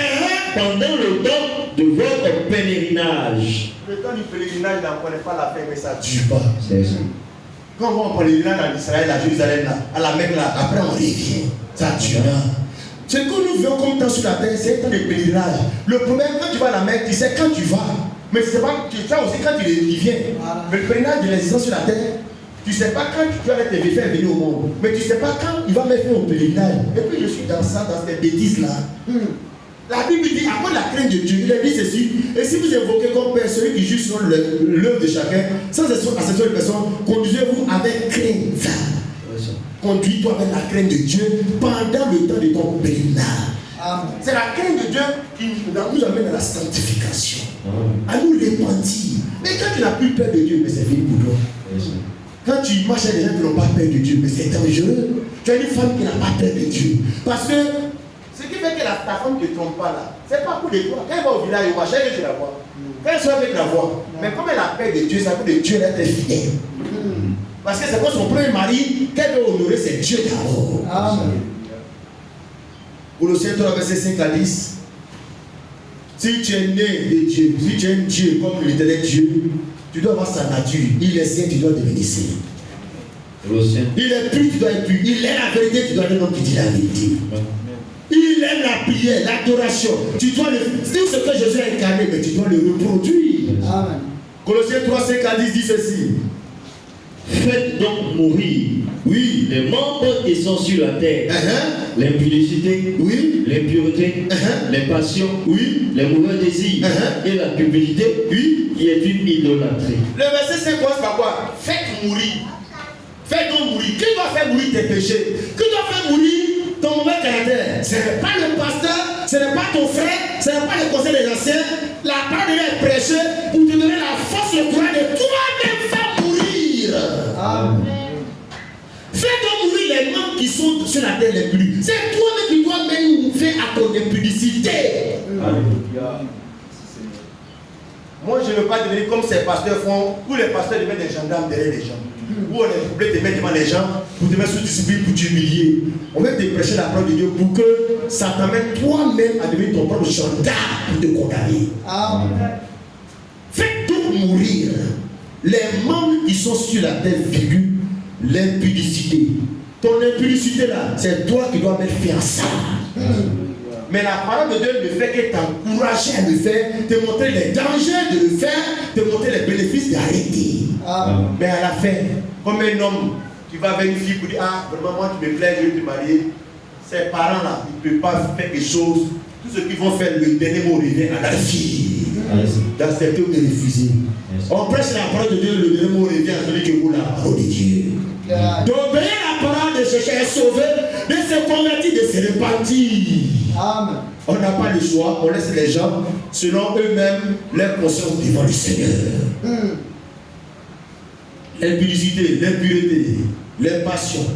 pendant le temps de votre pèlerinage. Le temps du pèlerinage, on ne connaît pas la paix, mais ça ne tue pas. C'est ça. Quand on va en pèlerinage en Israël, à Jérusalem, là, à la Mecque, là, après on revient. Ça tue. Ce que nous vivons comme temps sur la terre, c'est un temps de pèlerinage. Le problème, quand tu vas à la Mecque, tu sais quand tu vas. Mais c'est pas, tu sais aussi quand tu viens. Mais le pèlerinage de l'existence sur la terre, tu ne sais pas quand tu vas mettre tes faire venir au monde. Mais tu ne sais pas quand il va mettre fin au pèlerinage. Et puis je suis dans ça, dans ces bêtises-là. La Bible dit, à cause de la crainte de Dieu, il a dit ceci. Et si vous évoquez comme Père celui qui juge selon l'œuvre de chacun, sans acception de personne, conduisez-vous avec crainte. Conduis-toi avec la crainte de Dieu pendant le temps de ton pèlerinage. C'est la crainte de Dieu qui nous amène à la sanctification, à nous repentir. Mais quand tu n'as plus peur de Dieu, mais c'est fini pour toi. Quand tu marches avec des gens qui n'ont pas peur de Dieu, mais c'est dangereux. Tu as une femme qui n'a pas peur de Dieu. Parce que ce qui fait que ta femme ne te trompe pas là, c'est pas pour de toi. Quand elle va au village, elle va chercher tu la vois. Quand elle sort avec la voix, mais comme elle a peur de Dieu, ça veut de Dieu d'être fidèle. Parce que c'est pour son premier mari qu'elle veut honorer, c'est Dieu d'abord. Amen. Colossiens 3, verset 5 à 10. Si tu es né de Dieu, si tu es un Dieu comme l'éternel Dieu, tu dois avoir sa nature. Il est saint, tu dois devenir saint. Il est pur, tu dois être pur. Il est la vérité, tu dois être un homme qui dit la vérité. Il aime la prière, l'adoration. Tu dois le dire ce que Jésus a incarné, mais tu dois le reproduire. Amen. Colossiens 3, 5 à 10 dit ceci. Faites donc mourir les membres qui sont sur la terre, l'impudicité, l'impureté, les passions, les mauvais désirs et la cupidité, qui est une idolâtrie. Le verset 5 commence par quoi? Faites mourir. Faites donc mourir. Qui doit faire mourir tes péchés? Qui doit faire mourir ton mauvais caractère? Ce n'est pas le pasteur, ce n'est pas ton frère, ce n'est pas le conseil des anciens. La parole de Dieu est prêchée pour te donner sur la terre les pudiques. C'est toi-même qui dois même faire à ton impudicité. Moi, je ne veux pas devenir comme ces pasteurs font, où les pasteurs deviennent des gendarmes derrière les gens. Où on est obligé de te mettre devant les gens pour te mettre sous discipline, pour t'humilier. On veut te prêcher la parole de Dieu pour que ça t'amène toi-même à devenir ton propre gendarme pour te condamner. Faites donc mourir les membres qui sont sur la terre figure l'impudicité. Ton impudicité là, c'est toi qui dois mettre fin à ça. Mais la parole de Dieu ne fait que t'encourager à le faire, te montrer les dangers de le faire, te montrer les bénéfices d'arrêter. Mais à la fin, comme un homme qui va vers une fille pour dire ah, vraiment, moi tu me plais, je vais te marier. Ses parents là, ils ne peuvent pas faire quelque chose. Tout ce qu'ils vont faire, le dernier mot revient à la fille. D'accepter ou de refuser. On prêche la parole de Dieu, le dernier mot revient à celui qui écoute la parole de Dieu. D'obéir la parole, de chercher à sauver, de se convertir, de se repentir. Amen. On n'a pas le choix, on laisse les gens selon eux-mêmes leur conscience devant le Seigneur. L'impudicité, l'impureté, les passions,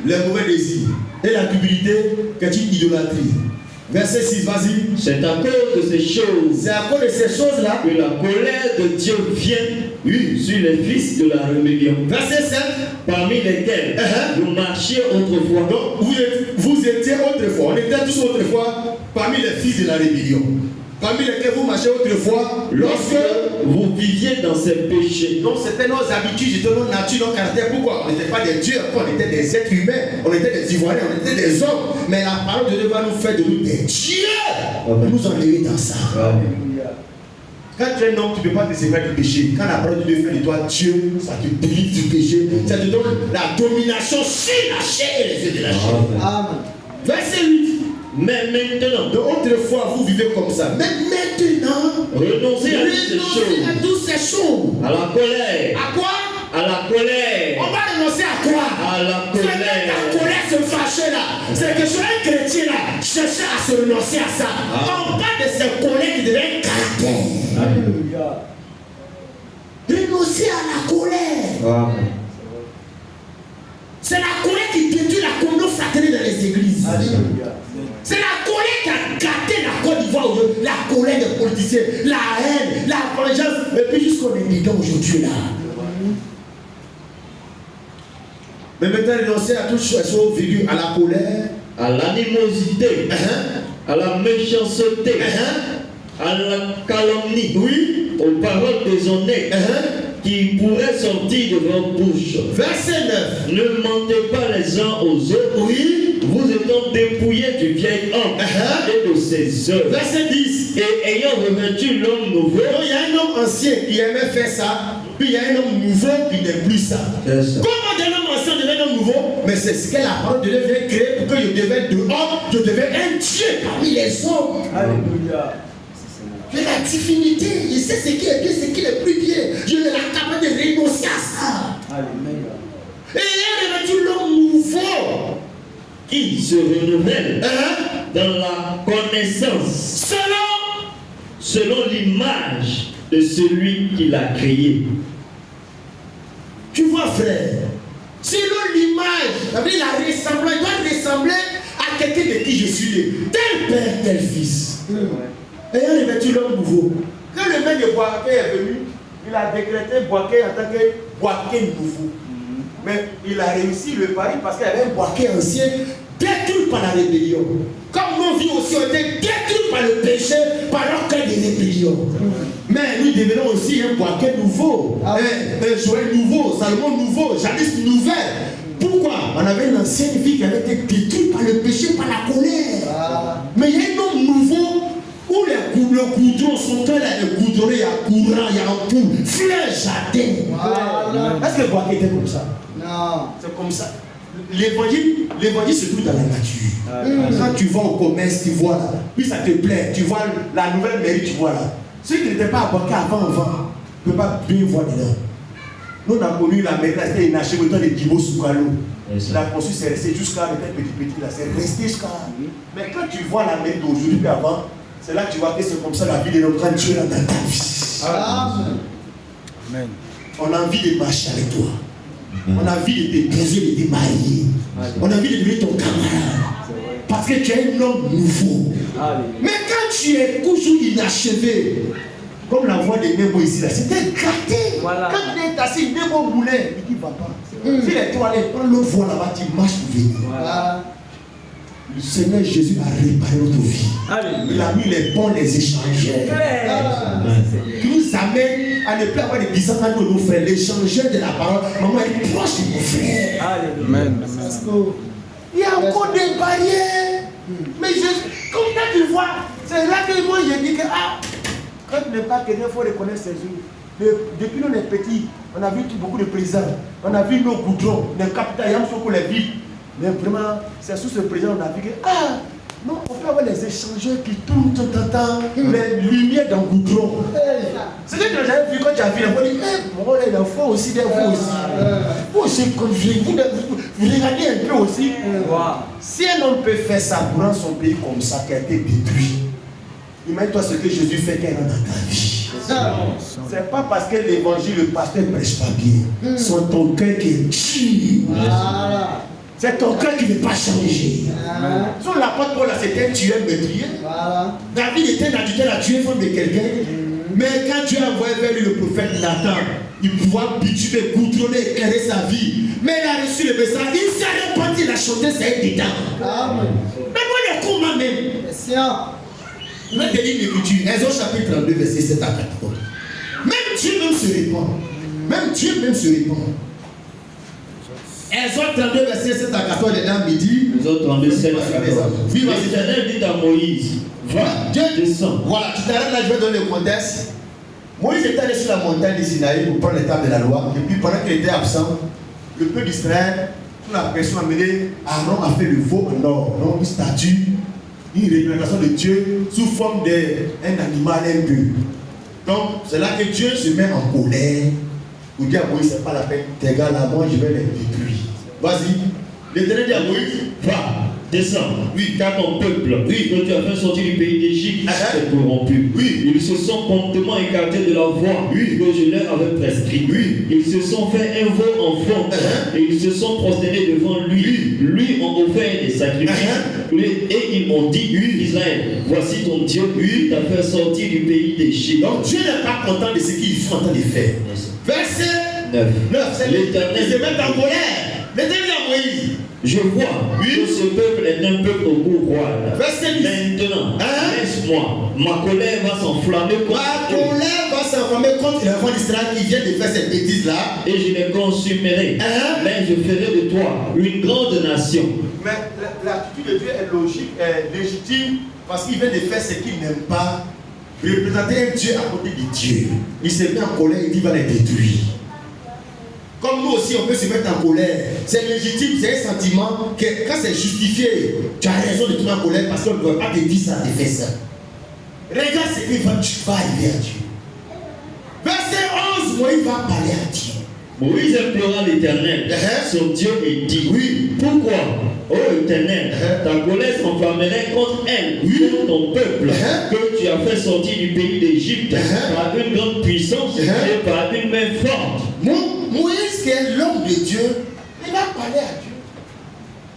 les mauvais désirs et la cupidité, qu'est une idolâtrie. Verset 6, vas-y. C'est à cause de ces choses. C'est à cause de ces choses-là que la colère de Dieu vient sur les fils de la rébellion. Verset 7. Parmi lesquels vous marchiez autrefois. Donc vous étiez autrefois, on était tous autrefois parmi les fils de la rébellion. Parmi lesquels vous marchiez autrefois lorsque vous viviez dans ces péchés. Donc c'était nos habitudes, c'était nos natures, nos caractères. Pourquoi? On n'était pas des dieux, on était des êtres humains, on était des ivoiriens, on était des hommes. Mais la parole de Dieu va nous faire de nous des dieux. Nous enlever dans ça. Quand tu es un homme, tu ne peux pas te séparer du péché. Quand la parole de Dieu fait de toi Dieu, ça te délivre du péché. Ça te donne la domination sur la chair et les yeux de la chair. Amen. Verset 8. Mais maintenant, de autrefois vous vivez comme ça. Mais maintenant, renoncez à toutes ces choses. À la colère. À quoi? À la colère. On va renoncer à quoi? À la colère. C'est mettre la colère, se fâcher là. C'est que sur un chrétien là, chercher à se renoncer à ça. On parle de cette colère qui devient un caractère. Alléluia. Renoncer à la colère. C'est la colère qui détruit la communion fraternelle dans les églises. Alléluia. C'est la colère qui a gâté la Côte d'Ivoire aujourd'hui. La colère des politiciens, la haine, la vengeance. Et puis jusqu'au dedans aujourd'hui là. Mais maintenant renoncer à toutes choses à la colère, à l'animosité, à la méchanceté, à la calomnie, aux paroles déshonnêtes qui pourraient sortir de votre bouche. Verset 9. Ne mentez pas les uns aux autres. Vous étant dépouillés du vieil homme et de ses œuvres. Verset 10. Et ayant revêtu l'homme nouveau. Donc il y a un homme ancien qui aimait faire ça. Puis il y a un homme nouveau qui n'aime plus ça. Comment un homme ancien devient un homme nouveau? Mais c'est ce que la parole de Dieu vient créer pour que je devienne de homme, je devienne un Dieu parmi les hommes. Alléluia. J'ai la divinité, je sais ce qui est bien, ce qui est plus bien. Je suis capable de renoncer à ça. Alléluia. Et il y a revêtu l'homme nouveau qui se renouvelle dans la connaissance selon l'image de celui qui l'a créé. Tu vois, frère, selon l'image, ça veut dire la ressemblance, il doit ressembler à quelqu'un de qui je suis né. Tel père, tel fils. Ayant revêtu l'homme nouveau. Quand le maire de Boaké est venu, il a décrété Boaké en tant que Boaké nouveau. Mais il a réussi le pari parce qu'il y avait un Boaké ancien détruit par la rébellion. Comme nos vies aussi ont été détruites par le péché, par l'orgueil de rébellion. Mais nous devenons aussi un Boaké nouveau, un Joël nouveau, Salomon nouveau, Jadis nouvelle. Pourquoi? On avait une ancienne vie qui avait été détruite par le péché, par la colère. Mais il y a un homme nouveau où le goudron, son cœur est goudronné, il y a courant, il y a un poule, fleur, jardin. Est-ce que Boaké était comme ça? Non. C'est comme ça. L'évangile se trouve dans la nature. Quand tu vas au commerce, tu vois là, puis ça te plaît, tu vois la nouvelle mairie, tu vois là. Ceux qui n'étaient pas à Boaké avant, ne peuvent pas bien voir dedans. Nous, on a connu la mairie, c'était une achèveton de Dibo Soukalo. La construction, c'est resté jusqu'à petit là, c'est resté jusqu'à. Mais quand tu vois la mairie d'aujourd'hui et avant, c'est là que tu vois que c'est comme ça la vie de notre grand Dieu dans ta vie. Amen. On a envie de marcher avec toi. On a envie de t'épouser, de te marier. On a envie de devenir ton camarade. Parce que tu es un homme nouveau. Mais quand tu es toujours inachevé, comme la voix de Nemo ici, là, c'était gâté. Voilà. Quand tu es assis, Nemo voulait, il dit papa. Si les toilettes, prends l'autre voie là-bas, tu marches pour venir. Voilà. Le Seigneur Jésus a réparé notre vie. Il a mis les bons, les échangeurs. Qui nous amène à ne plus avoir de distance entre nos frères. L'échangeur de la parole. Maman est proche de mon frère. Amen. Il y a encore des barrières. Mais comme ça tu vois, c'est là que moi j'ai dit que quand tu n'es pas quelqu'un, il faut reconnaître ses œuvres. Depuis qu'on est petit, on a vu beaucoup de présidents. On a vu nos goudrons, nos capitales, il y a beaucoup les villes. Mais vraiment, c'est sous ce président qu'on a vu que non, on peut avoir les échangeurs qui tournent tout le temps, les lumières dans le goudron. C'est ce que j'avais vu quand tu as vu la voix. Il faut aussi des fois aussi. Vous aussi, comme vous regardez un peu aussi. Si un homme peut faire ça pour rendre son pays comme ça, qui a été détruit, imagine-toi ce que Jésus fait quand il rentre dans ta vie. C'est pas parce que l'évangile, le pasteur ne prêche pas bien. C'est ton cœur qui est dur. C'est ton cœur qui ne veut pas changer. Sur l'apôtre Paul, c'était un tueur meurtrier. David était un adultère, a tué femme de quelqu'un. Mais quand Dieu a envoyé vers lui le prophète Nathan, il pouvait bitumer, goudronner, éclairer sa vie. Mais il a reçu le message, il s'est répandu, il a chanté, c'est dedans. Mais moi, les combats même. Je vais te lire l'écriture, Exode chapitre 32, verset 7 à 14. Même Dieu même se répand. Même Dieu même se répand. Exode 32, verset 7 à 14, les dames me disent. Exode 32, 7 à 14. Oui, l'Éternel dit à Moïse, va, Dieu descends. Voilà, tu t'arrêtes là, je vais donner le contexte. Moïse était allé sur la montagne de Sinaï pour prendre les tables de la loi. Et puis pendant qu'il était absent, le peuple d'Israël, sous la pression amenée, Aaron a fait le veau en or, donc une statue, une représentation de Dieu sous forme d'un animal un peu. Donc c'est là que Dieu se met en colère. Vous dites à Moïse, c'est pas la peine, tes gars là, moi je vais les détruire. Vas-y. L'Éternel dit à Moïse, Va, descends. Oui. Car ton peuple, que tu as fait sortir du pays d'Égypte, est corrompu. Oui. Ils se sont promptement écartés de la voie que je leur avais prescrite. Oui. Ils se sont fait un veau en fond et ils se sont prosternés devant lui. Lui ont offert des sacrifices et ils m'ont dit, Israël, voici ton Dieu qui t'a fait sortir du pays d'Égypte. Donc Dieu n'est pas content de ce qu'ils sont en train de faire. Verset 9. C'est L'Éternel se met en colère. L'Éternel dit à Moïse, je vois que ce peuple est un peuple au goût roide. Verset 10. Maintenant, laisse-moi, ma colère va s'enflammer contre ma eux. colère va s'enflammer contre les enfants d'Israël qui viennent de faire cette bêtise-là. Et je les consumerai. Mais je ferai de toi une grande nation. Mais l'attitude de Dieu est logique, est légitime, parce qu'il vient de faire ce qu'il n'aime pas. Représenter un Dieu à côté de Dieu. Il se met en colère et dit qu'il va les détruire. Comme nous aussi, on peut se mettre en colère. C'est légitime, c'est un sentiment que quand c'est justifié, tu as raison de te mettre en colère parce qu'on ne doit pas te dire ça, te faire ça. Regarde ce qu'il va, tu vas arriver à Dieu. Verset 11, Moïse va parler à Dieu. Moïse implora l'Éternel, son Dieu, et dit, pourquoi, ô Éternel, ta colère s'enflammerait contre elle, contre ton peuple, que tu as fait sortir du pays d'Égypte par une grande puissance et par une main forte. Moïse, qui est l'homme de Dieu, il va parler à Dieu.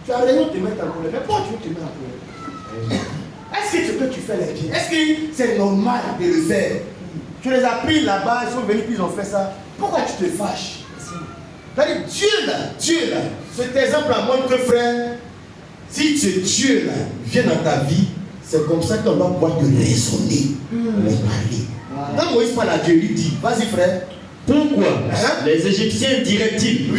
Tu as raison de te mettre en colère, mais pourquoi tu veux te mettre en colère? Est-ce que ce que tu fais les bien? Est-ce que c'est normal de le faire? Tu les as pris là-bas, ils sont venus, puis ils ont fait ça. Pourquoi tu te fâches? C'est-à-dire, Dieu là, cet exemple à montre, frère, si ce Dieu là vient dans ta vie, c'est comme ça qu'on doit pouvoir te raisonner, te parler. Quand Moïse parle à Dieu, il dit, vas-y frère. Pourquoi les Égyptiens diraient-ils,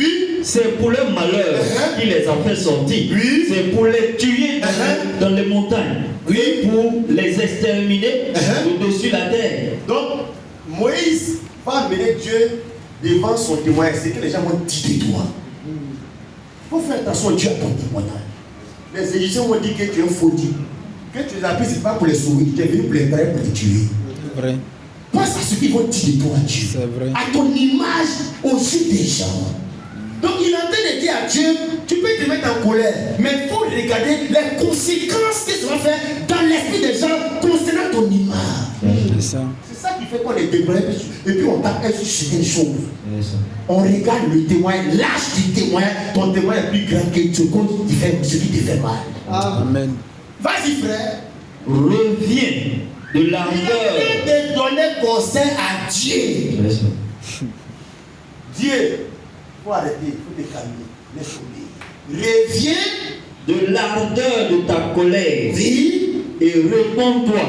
c'est pour leur malheur qu'il les a fait sortir, c'est pour les tuer dans les montagnes, pour les exterminer au-dessus de la terre. Donc, Moïse va amener Dieu devant son témoignage, c'est que les gens vont dire de toi. Il faut faire attention, Dieu à ton témoignage. Les Égyptiens vont dire que tu es un faux Dieu. Que tu les as pris, ce n'est pas pour les sauver, tu es venu pour les traiter, pour les tuer. C'est vrai. Pense à ce qu'ils vont dire de toi, Dieu. C'est vrai. À ton image aussi des gens. Donc il est en train de dire à Dieu, tu peux te mettre en colère, mais il faut regarder les conséquences que ça va faire dans l'esprit des gens concernant ton image. C'est ça. C'est ça qui fait qu'on est débrouillé et puis on t'appelle sur certaines choses. On regarde le témoin, l'âge du témoin, ton témoin est plus grand que ce qui te fait mal. Amen. Vas-y frère. Reviens de Il l'ardeur. a fait de donner conseil à Dieu. Dieu, il faut arrêter, il faut te calmer. Laisse tomber. Reviens De l'ardeur de ta colère. oui, Et répands-toi.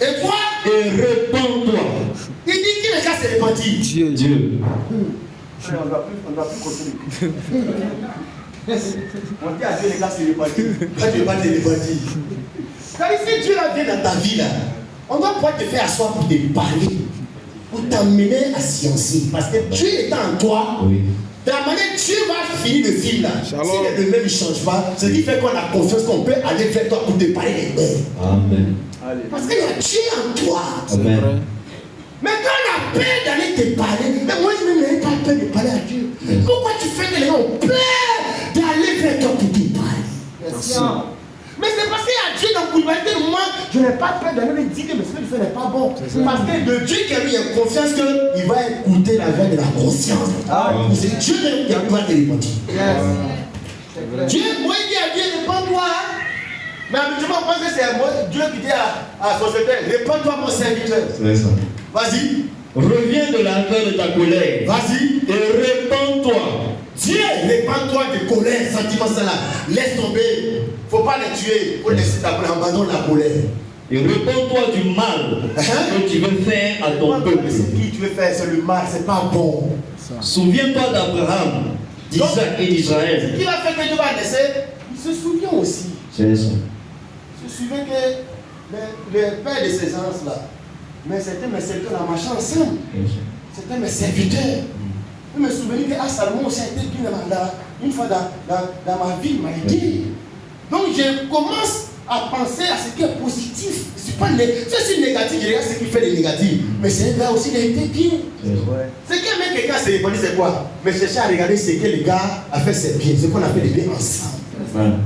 et quoi? Et répands-toi. Il dit qu'il est déjà s'est répandu. Dieu. Dieu. On ne doit plus continuer. On dit à Dieu les gars s'est répandu. Quand tu ne vas pas te répandu. Quand si Dieu là vient dans ta vie là, on doit pouvoir te faire asseoir pour te parler, pour t'amener à sciencer. Parce que Dieu est en toi. Oui. De la manière Dieu va finir le film là. Shalom. Si le même ne change pas, ce qui fait qu'on a confiance qu'on peut aller vers toi pour te parler des mains. Amen. Parce qu'il y a Dieu en toi. Amen. Mais quand on a peur d'aller te parler, mais moi je n'ai pas peur de parler à Dieu. Yes. Pourquoi tu fais que les gens ont peur d'aller vers toi pour te parler? Merci. Mais c'est parce qu'il y a Dieu dans l'humanité. Moi, je n'ai pas peur d'aller lui dire que ce que tu fais n'est pas bon. Parce que de Dieu qui a lui a confiance qu'il va écouter la voix de la conscience. C'est Dieu qui va te répondre. Dieu, moi il dit à Dieu, réponds-toi. Mais habituellement, on pense que c'est Dieu qui dit à son serviteur, réponds-toi mon serviteur. Vas-y. Reviens de l'ardeur de ta colère. Vas-y. Et répands-toi. Dieu, répands-toi de colère, sentiment ça là. Laisse tomber. Faut pas les tuer. Faut laisser ta colère. Abandonne la colère. Et répands-toi du mal que tu veux faire à ton peuple. C'est qui tu veux faire, c'est le mal, c'est pas bon. Souviens-toi d'Abraham, d'Isaac et d'Israël. Ce qui va faire que Dieu va laisser, il se souvient aussi. C'est ça. Il se souvient que le père de ces gens là, mais c'était mes serviteurs en marchant ensemble. C'était mes serviteurs. Je me souviens que Salomon aussi a été bien une fois dans ma vie, il m'a aidé. Donc je commence à penser à ce qui est positif. Je suis négatif, je regarde ce qui fait des négatifs. Mais c'est un gars aussi, il a été bien. Ce qui a mis quelqu'un à se répondre, c'est quoi? Mais chercher à regarder ce que le gars a fait, c'est bien. Ce qu'on a fait de bien ensemble.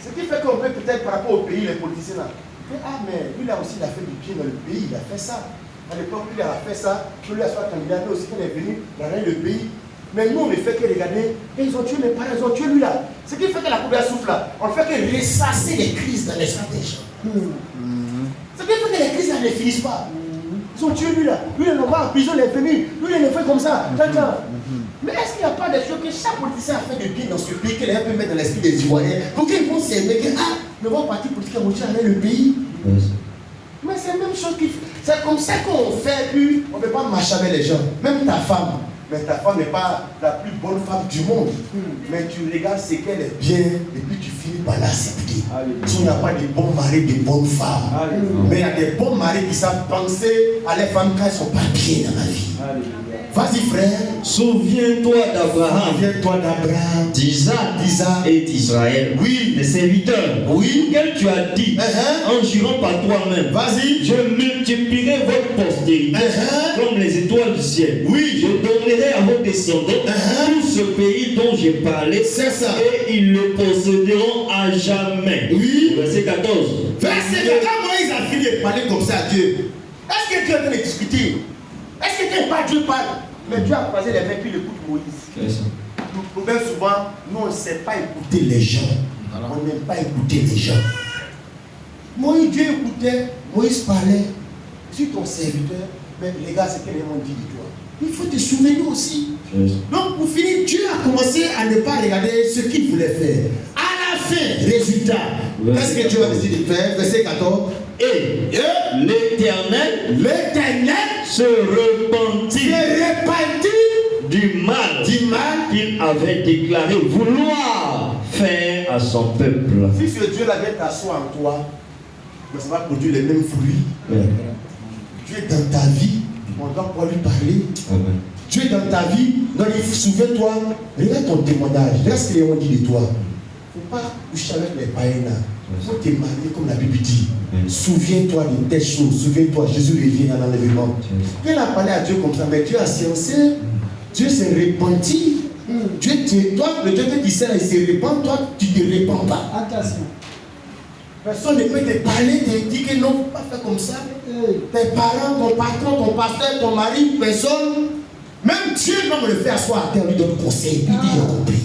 Ce qui fait qu'on peut peut-être par rapport au pays, les politiciens là, ah mais lui là aussi il a fait du bien dans le pays, il a fait ça. À l'époque, lui il a fait ça, lui a soit candidat, lui aussi quand il est venu, il a gagné le pays. Mais nous on ne fait que regarder, et ils ont tué mes parents, ils ont tué lui là. Ce qui fait que la couverture souffle là, on ne fait que ressasser les crises dans l'esprit des gens. Ce qui fait que les crises là ne finissent pas. Ils ont tué lui là, lui il est en prison, il est venu, lui il est fait comme ça. Mais est-ce qu'il n'y a pas des choses que chaque politicien a fait de bien dans ce pays que les gens peuvent mettre dans l'esprit des Ivoiriens pour qu'ils vont s'aimer que le bon parti politique a motivé à le pays? Mais c'est la même chose c'est comme ça qu'on fait, puis on ne peut pas marcher avec les gens. Même ta femme. Mais ta femme n'est pas la plus bonne femme du monde. Mais tu regardes ce qu'elle est bien et puis tu finis par l'accepter. Si on n'a pas de bons maris, de bonnes femmes. Mais il y a des bons maris qui savent penser à les femmes quand elles ne sont pas bien dans la vie. Vas-y frère. Souviens-toi d'Abraham, Souviens-toi d'Abraham, d'Isaac et d'Israël. Oui. Les serviteurs. Oui. Auxquels tu as dit, en jurant par toi-même, Vas-y. je multiplierai votre postérité comme les étoiles du ciel. Oui. Je donnerai à vos descendants tout ce pays dont j'ai parlé. C'est ça. Et ils le posséderont à jamais. Oui. Verset 14. Verset 14, quand Moïse a fini de parler comme ça à Dieu, est-ce que Dieu est en train de discuter? Est-ce que Dieu parle? Mais Dieu a croisé les mains puis il écoute Moïse. Le problème souvent, nous on ne sait pas écouter les gens. On n'aime pas écouter les gens. Moïse, Dieu écoutait, Moïse parlait sur ton serviteur, mais les gars, c'est que les gens dit de toi. Il faut te souvenir aussi. Donc pour finir, Dieu a commencé à ne pas regarder ce qu'il voulait faire. À la fin, résultat, qu'est-ce que Dieu a décidé de faire? Verset 14. Et l'Éternel se repentit du mal qu'il avait déclaré vouloir faire à son peuple. Si ce Dieu-là vient t'asseoir en toi, ça va produire les mêmes fruits. Dieu est dans ta vie, on doit pouvoir lui parler. Dieu est dans ta vie, donc souviens-toi, regarde ton témoignage, regarde ce que les gens disent de toi. Il ne faut pas coucher avec les païens là. Il faut te marier comme la Bible dit. Souviens-toi de telles choses. Souviens-toi, Jésus revient dans l'enlèvement. Il a parlé à Dieu comme ça, mais Dieu a sciencé. Dieu s'est repenti. Toi, le Dieu que tu sers, il se répand, toi, tu ne te répands pas. Attention. Personne ne peut te parler, te dire que non, il ne faut pas faire comme ça. Tes parents, ton patron, ton pasteur, ton mari, personne. Même Dieu va me le faire asseoir à terre, lui donne conseil. Il dit, j'ai compris.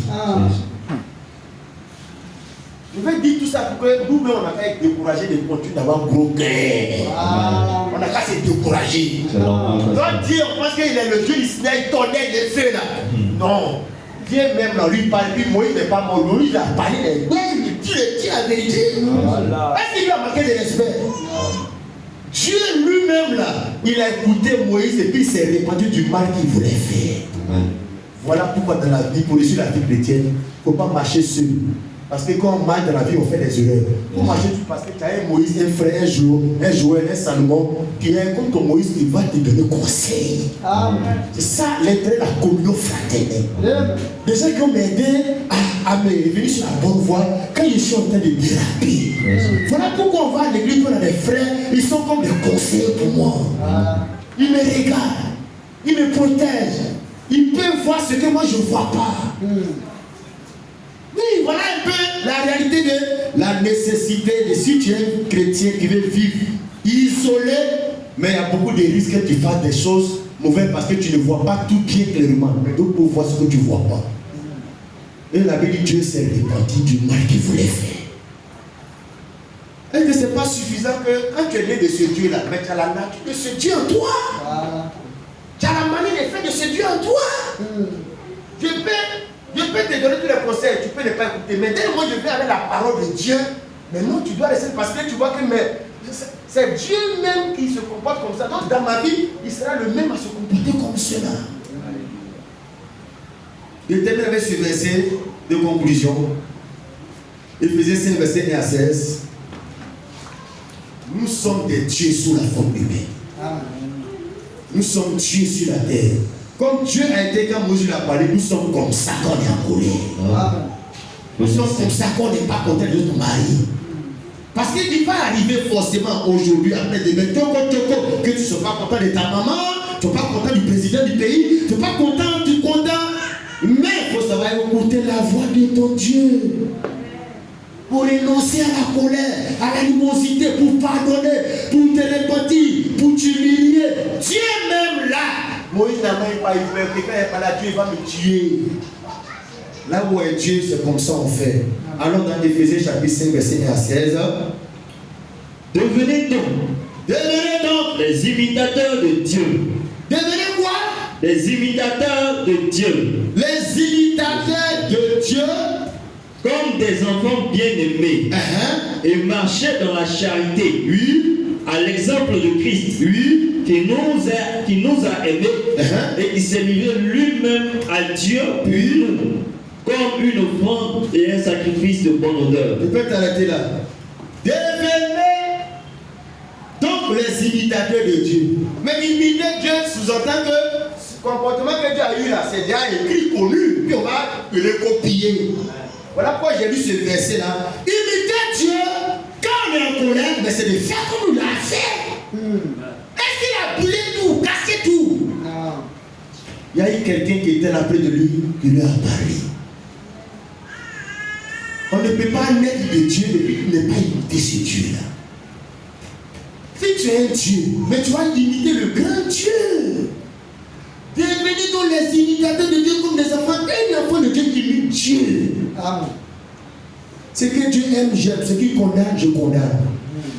Je vais dire tout ça pour que nous-mêmes, on n'a qu'à être découragés de continuer d'avoir un gros cœur. On n'a qu'à se décourager. Quand Dieu, on pense qu'il est le Dieu du Sinaï, il tonnait des feux là. Non. Dieu même là, lui parle, lui Moïse n'est pas mort, lui il a parlé des ouais, il dit la vérité. Est-ce qu'il lui a manqué de respect? Dieu lui-même là, il a écouté Moïse et puis il s'est répandu du mal qu'il voulait faire. Voilà pourquoi dans la vie, pour réussir la vie chrétienne, il ne faut pas marcher seul. Parce que quand on marche dans la vie, on fait des erreurs. Pour marcher parce que tu as un Moïse, un frère, un Joël, un Salomon, qui est comme ton Moïse, il va te donner conseil. C'est ça l'intérêt de la communion fraternelle. Des gens qui ont m'aidé à me revenir sur la bonne voie quand je suis en train de déraper. Voilà pourquoi on va à l'église, on a des frères, ils sont comme des conseillers pour moi. Ils me regardent, ils me protègent, ils peuvent voir ce que moi je ne vois pas. Oui, voilà un peu la réalité de la nécessité de si tu es un chrétien qui veut vivre isolé, mais il y a beaucoup de risques que tu fasses des choses mauvaises parce que tu ne vois pas tout bien clairement. Mais d'autres pour voir ce que tu ne vois pas. Et la Bible dit Dieu s'est répandu du mal qu'il voulait faire. Est-ce que ce n'est pas suffisant que quand tu es né de ce Dieu-là, mais tu as la nature de ce Dieu en toi. Tu as la manière de faire de ce Dieu en toi. Je peux te donner tous les conseils, tu peux ne pas écouter. Mais dès le moment où je vais avec la parole de Dieu, mais non, tu dois rester parce que tu vois que c'est Dieu même qui se comporte comme ça. Donc dans ma vie, il sera le même à se comporter comme cela. Je termine avec ce verset de conclusion. Éphésiens 5, verset 1 à 16. Nous sommes des dieux sous la forme humaine. Nous sommes dieux sur la terre. Comme Dieu a été quand Moïse l'a parlé, nous sommes comme ça quand on est en colère. Nous sommes comme ça quand on n'est pas content de notre mari. Parce qu'il ne va arriver forcément aujourd'hui, après demain, que tu ne sois pas content de ta maman, tu ne sois pas content du président du pays, tu ne sois pas content du content. Mais il faut savoir écouter la voix de ton Dieu. Pour renoncer à la colère, à l'animosité, pour pardonner, pour te repentir, pour t'humilier. Dieu même là. Moïse n'a même pas eu peur, que quand il n'est pas là, Dieu va me tuer. Là où est Dieu, c'est comme ça on fait. Alors dans Éphésiens chapitre 5, verset 1 à 16. Devenez donc les imitateurs de Dieu. Devenez quoi? Les imitateurs de Dieu. Les imitateurs de Dieu. Comme des enfants bien-aimés. Et marchez dans la charité. Oui. À l'exemple de Christ. Oui. Qui nous a aimés et qui s'est livré lui-même à Dieu pour nous, comme une offrande et un sacrifice de bonne odeur. Je peux t'arrêter là. Devenez donc les imitateurs de Dieu. Mais imiter Dieu sous-entend que ce comportement que Dieu a eu là, c'est déjà écrit, connu, puis on va le copier. Voilà pourquoi j'ai lu ce verset là. Imiter Dieu, quand on est en colère, mais c'est de faire comme il l'a fait. Est-ce qu'il a brûlé tout, cassé tout? Non. Il y a eu quelqu'un qui était là près de lui, qui lui a parlé. On ne peut pas naître de Dieu et puis ne pas imiter ce Dieu-là. Si tu es un Dieu, mais tu vas imiter le grand Dieu. Devenez donc les imitateurs de Dieu comme des enfants. Un enfant de Dieu qui imite Dieu. Amen. Ce que Dieu aime, j'aime. Ce qu'il condamne, je condamne.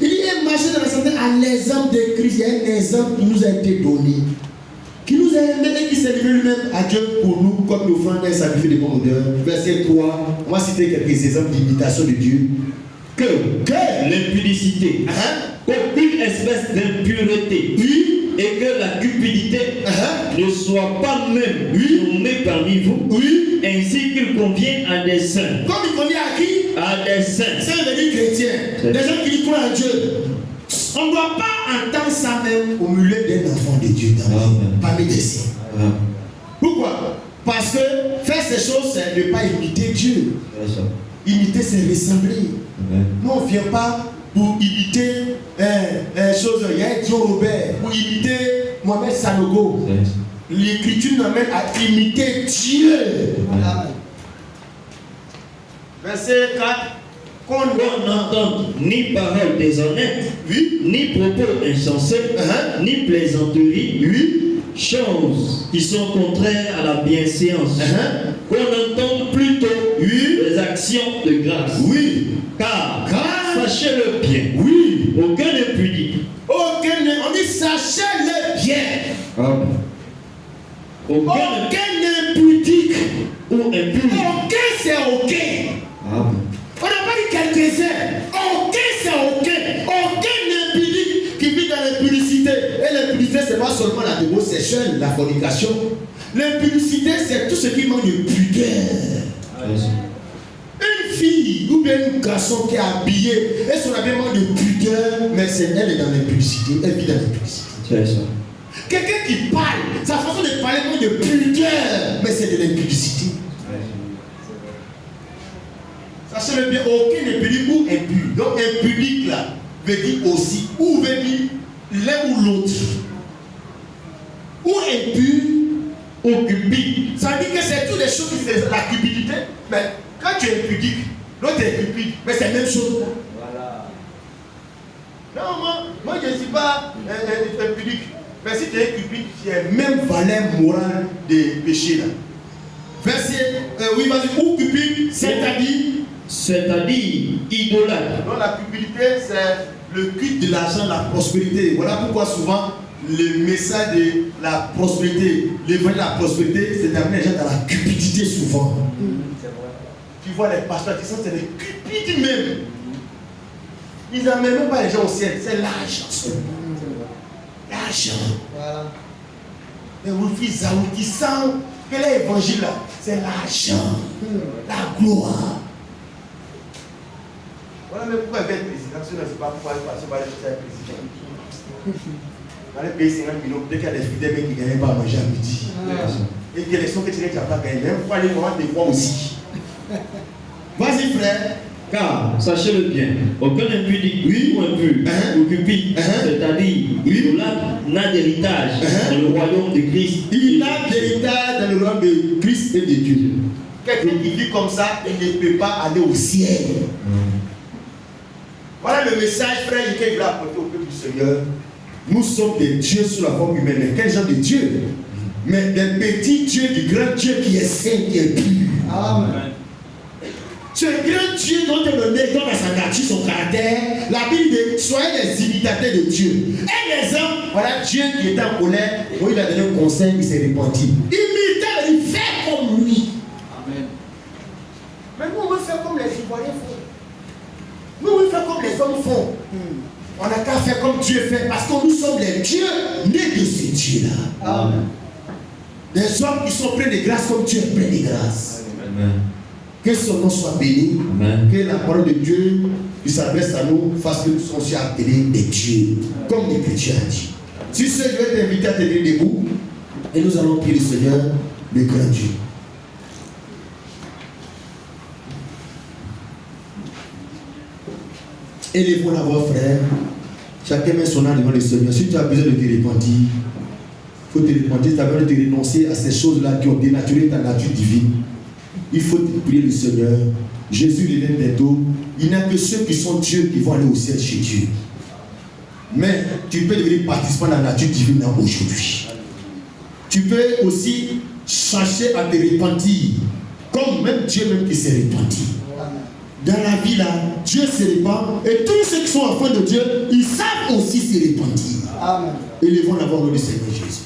Il est marché dans la santé à l'exemple de Christ. Il y a un exemple qui nous a été donné, qui nous a aimé et qui s'est livré lui-même à Dieu pour nous, comme l'offrande d'un sacrifice de bonne odeur. Verset 3, on va citer quelques exemples d'imitation de Dieu. Que l'impudicité, aucune espèce d'impureté, et que la cupidité ne soit pas même nommée parmi vous, ainsi qu'il convient à des saints. Comme il convient à qui? À des saints. Saints veut dire chrétiens, des gens qui croient en Dieu. On ne doit pas entendre ça même au milieu d'un enfant de Dieu parmi des saints. Pourquoi? Parce que faire ces choses, c'est ne pas imiter Dieu. Imiter, c'est ressembler. Nous, on ne vient pas pour imiter chose. Il y a John Robert, pour imiter Mohamed Sanogo. L'écriture nous amène à imiter Dieu. Verset 4. qu'on n'entende ni paroles déshonnêtes, Oui. ni propos insensés, ni plaisanteries, choses qui sont contraires à la bienséance, qu'on entende plutôt les actions de grâce. Oui. Car, Sachez-le bien, aucun impudique, on dit sachez-le bien. Aucun impudique ou impur, aucun c'est ok. On n'a pas dit quelques-uns. Aucun c'est aucun impudique qui vit dans l'impudicité. Et l'impudicité, c'est pas seulement la homosexuelle, la fornication. L'impudicité, c'est tout ce qui manque de pudeur. Une fille ou bien un garçon qui est habillé et son habillement de pudeur, mais elle est dans l'impudicité, elle vit dans l'impudicité. C'est ça. Quelqu'un qui parle, sa façon de parler manque de pudeur, mais c'est de l'impudicité. Sachez-le bien, aucun impudique ou impur. Donc impudique là veut dire aussi, ou veut dire l'un ou l'autre. Ou impur, ou cupide. Ça veut dire que c'est toutes des choses qui font la cupidité, mais quand tu es impudique, l'autre est cupide, mais c'est la même chose. Voilà. Non, moi je ne suis pas impudique. Mais si tu es cupide, tu as même valeur morale des péchés là. Verset, oui, vas-y, ou cupide, c'est-à-dire idolâtre. Donc la cupidité, c'est le culte de l'argent, la prospérité. Voilà pourquoi souvent le message de la prospérité, l'évangile de la prospérité, c'est d'amener les gens dans la cupidité souvent. C'est vrai. Tu vois les pasteurs qui sont des cupides même. Ils n'amènent même pas les gens au ciel, c'est l'argent. L'argent. Voilà. Les refus qui sentent que l'évangile là, c'est l'argent, la gloire. Voilà même pourquoi il va être président. Je ne sais pas pourquoi il passe par le président. Dans les pays 50 millions, peut-être qu'il y a des fidèles qui ne gagnent pas à manger à midi. Et que les sons que tu n'as pas gagné, même pour aller voir des voix aussi. Vas-y frère. Car, sachez-le bien, aucun impudique ou impur ou cupide, c'est-à-dire idolâtre, n'a d'héritage dans le royaume de Christ. Il n'a d'héritage dans le royaume de Christ et de Dieu. Quelqu'un qui vit comme ça, il ne peut pas aller au ciel. Voilà le message, frère, que il a apporté au peuple du Seigneur. Nous sommes des dieux sous la forme humaine. Mais quel genre de Dieu? Mais des petits dieux du grand Dieu qui est saint, qui est pur. Amen. Ce grand Dieu dont on le met dans sa nature, son caractère, la Bible dit soyez les imitateurs de Dieu. Un exemple, voilà Dieu qui était en colère, où il a donné un conseil, il s'est repenti. Imitez, il fait comme lui. Amen. Mais nous, on veut faire comme les Ivoiriens font. Nous, on veut faire comme les hommes font. On n'a qu'à faire comme Dieu fait, parce que nous sommes les dieux nés de ce Dieu-là. Amen. Des hommes qui sont pleins de grâce comme Dieu est plein de grâce. Amen. Que son nom soit béni. Amen. Que la parole de Dieu qui s'adresse à nous fasse que nous soyons aussi appelés des dieux, comme l'Écriture a dit. Si ce, je vais t'inviter à te tenir debout et nous allons prier le Seigneur, le grand Dieu. Élevons la voix, frère. Chacun met son âme devant le Seigneur. Si tu as besoin de te repentir, il faut te repentir. Tu as besoin de te renoncer à ces choses-là qui ont dénaturé ta nature divine. Il faut prier le Seigneur. Jésus revient bientôt. Il n'y a que ceux qui sont Dieu qui vont aller au ciel chez Dieu. Mais tu peux devenir participant de la nature divine aujourd'hui. Tu peux aussi chercher à te repentir, comme même Dieu même qui s'est repenti. Dans la vie là, Dieu se répand et tous ceux qui sont enfants de Dieu, ils savent aussi se repentir. Amen. Élevons la voix du Seigneur Jésus.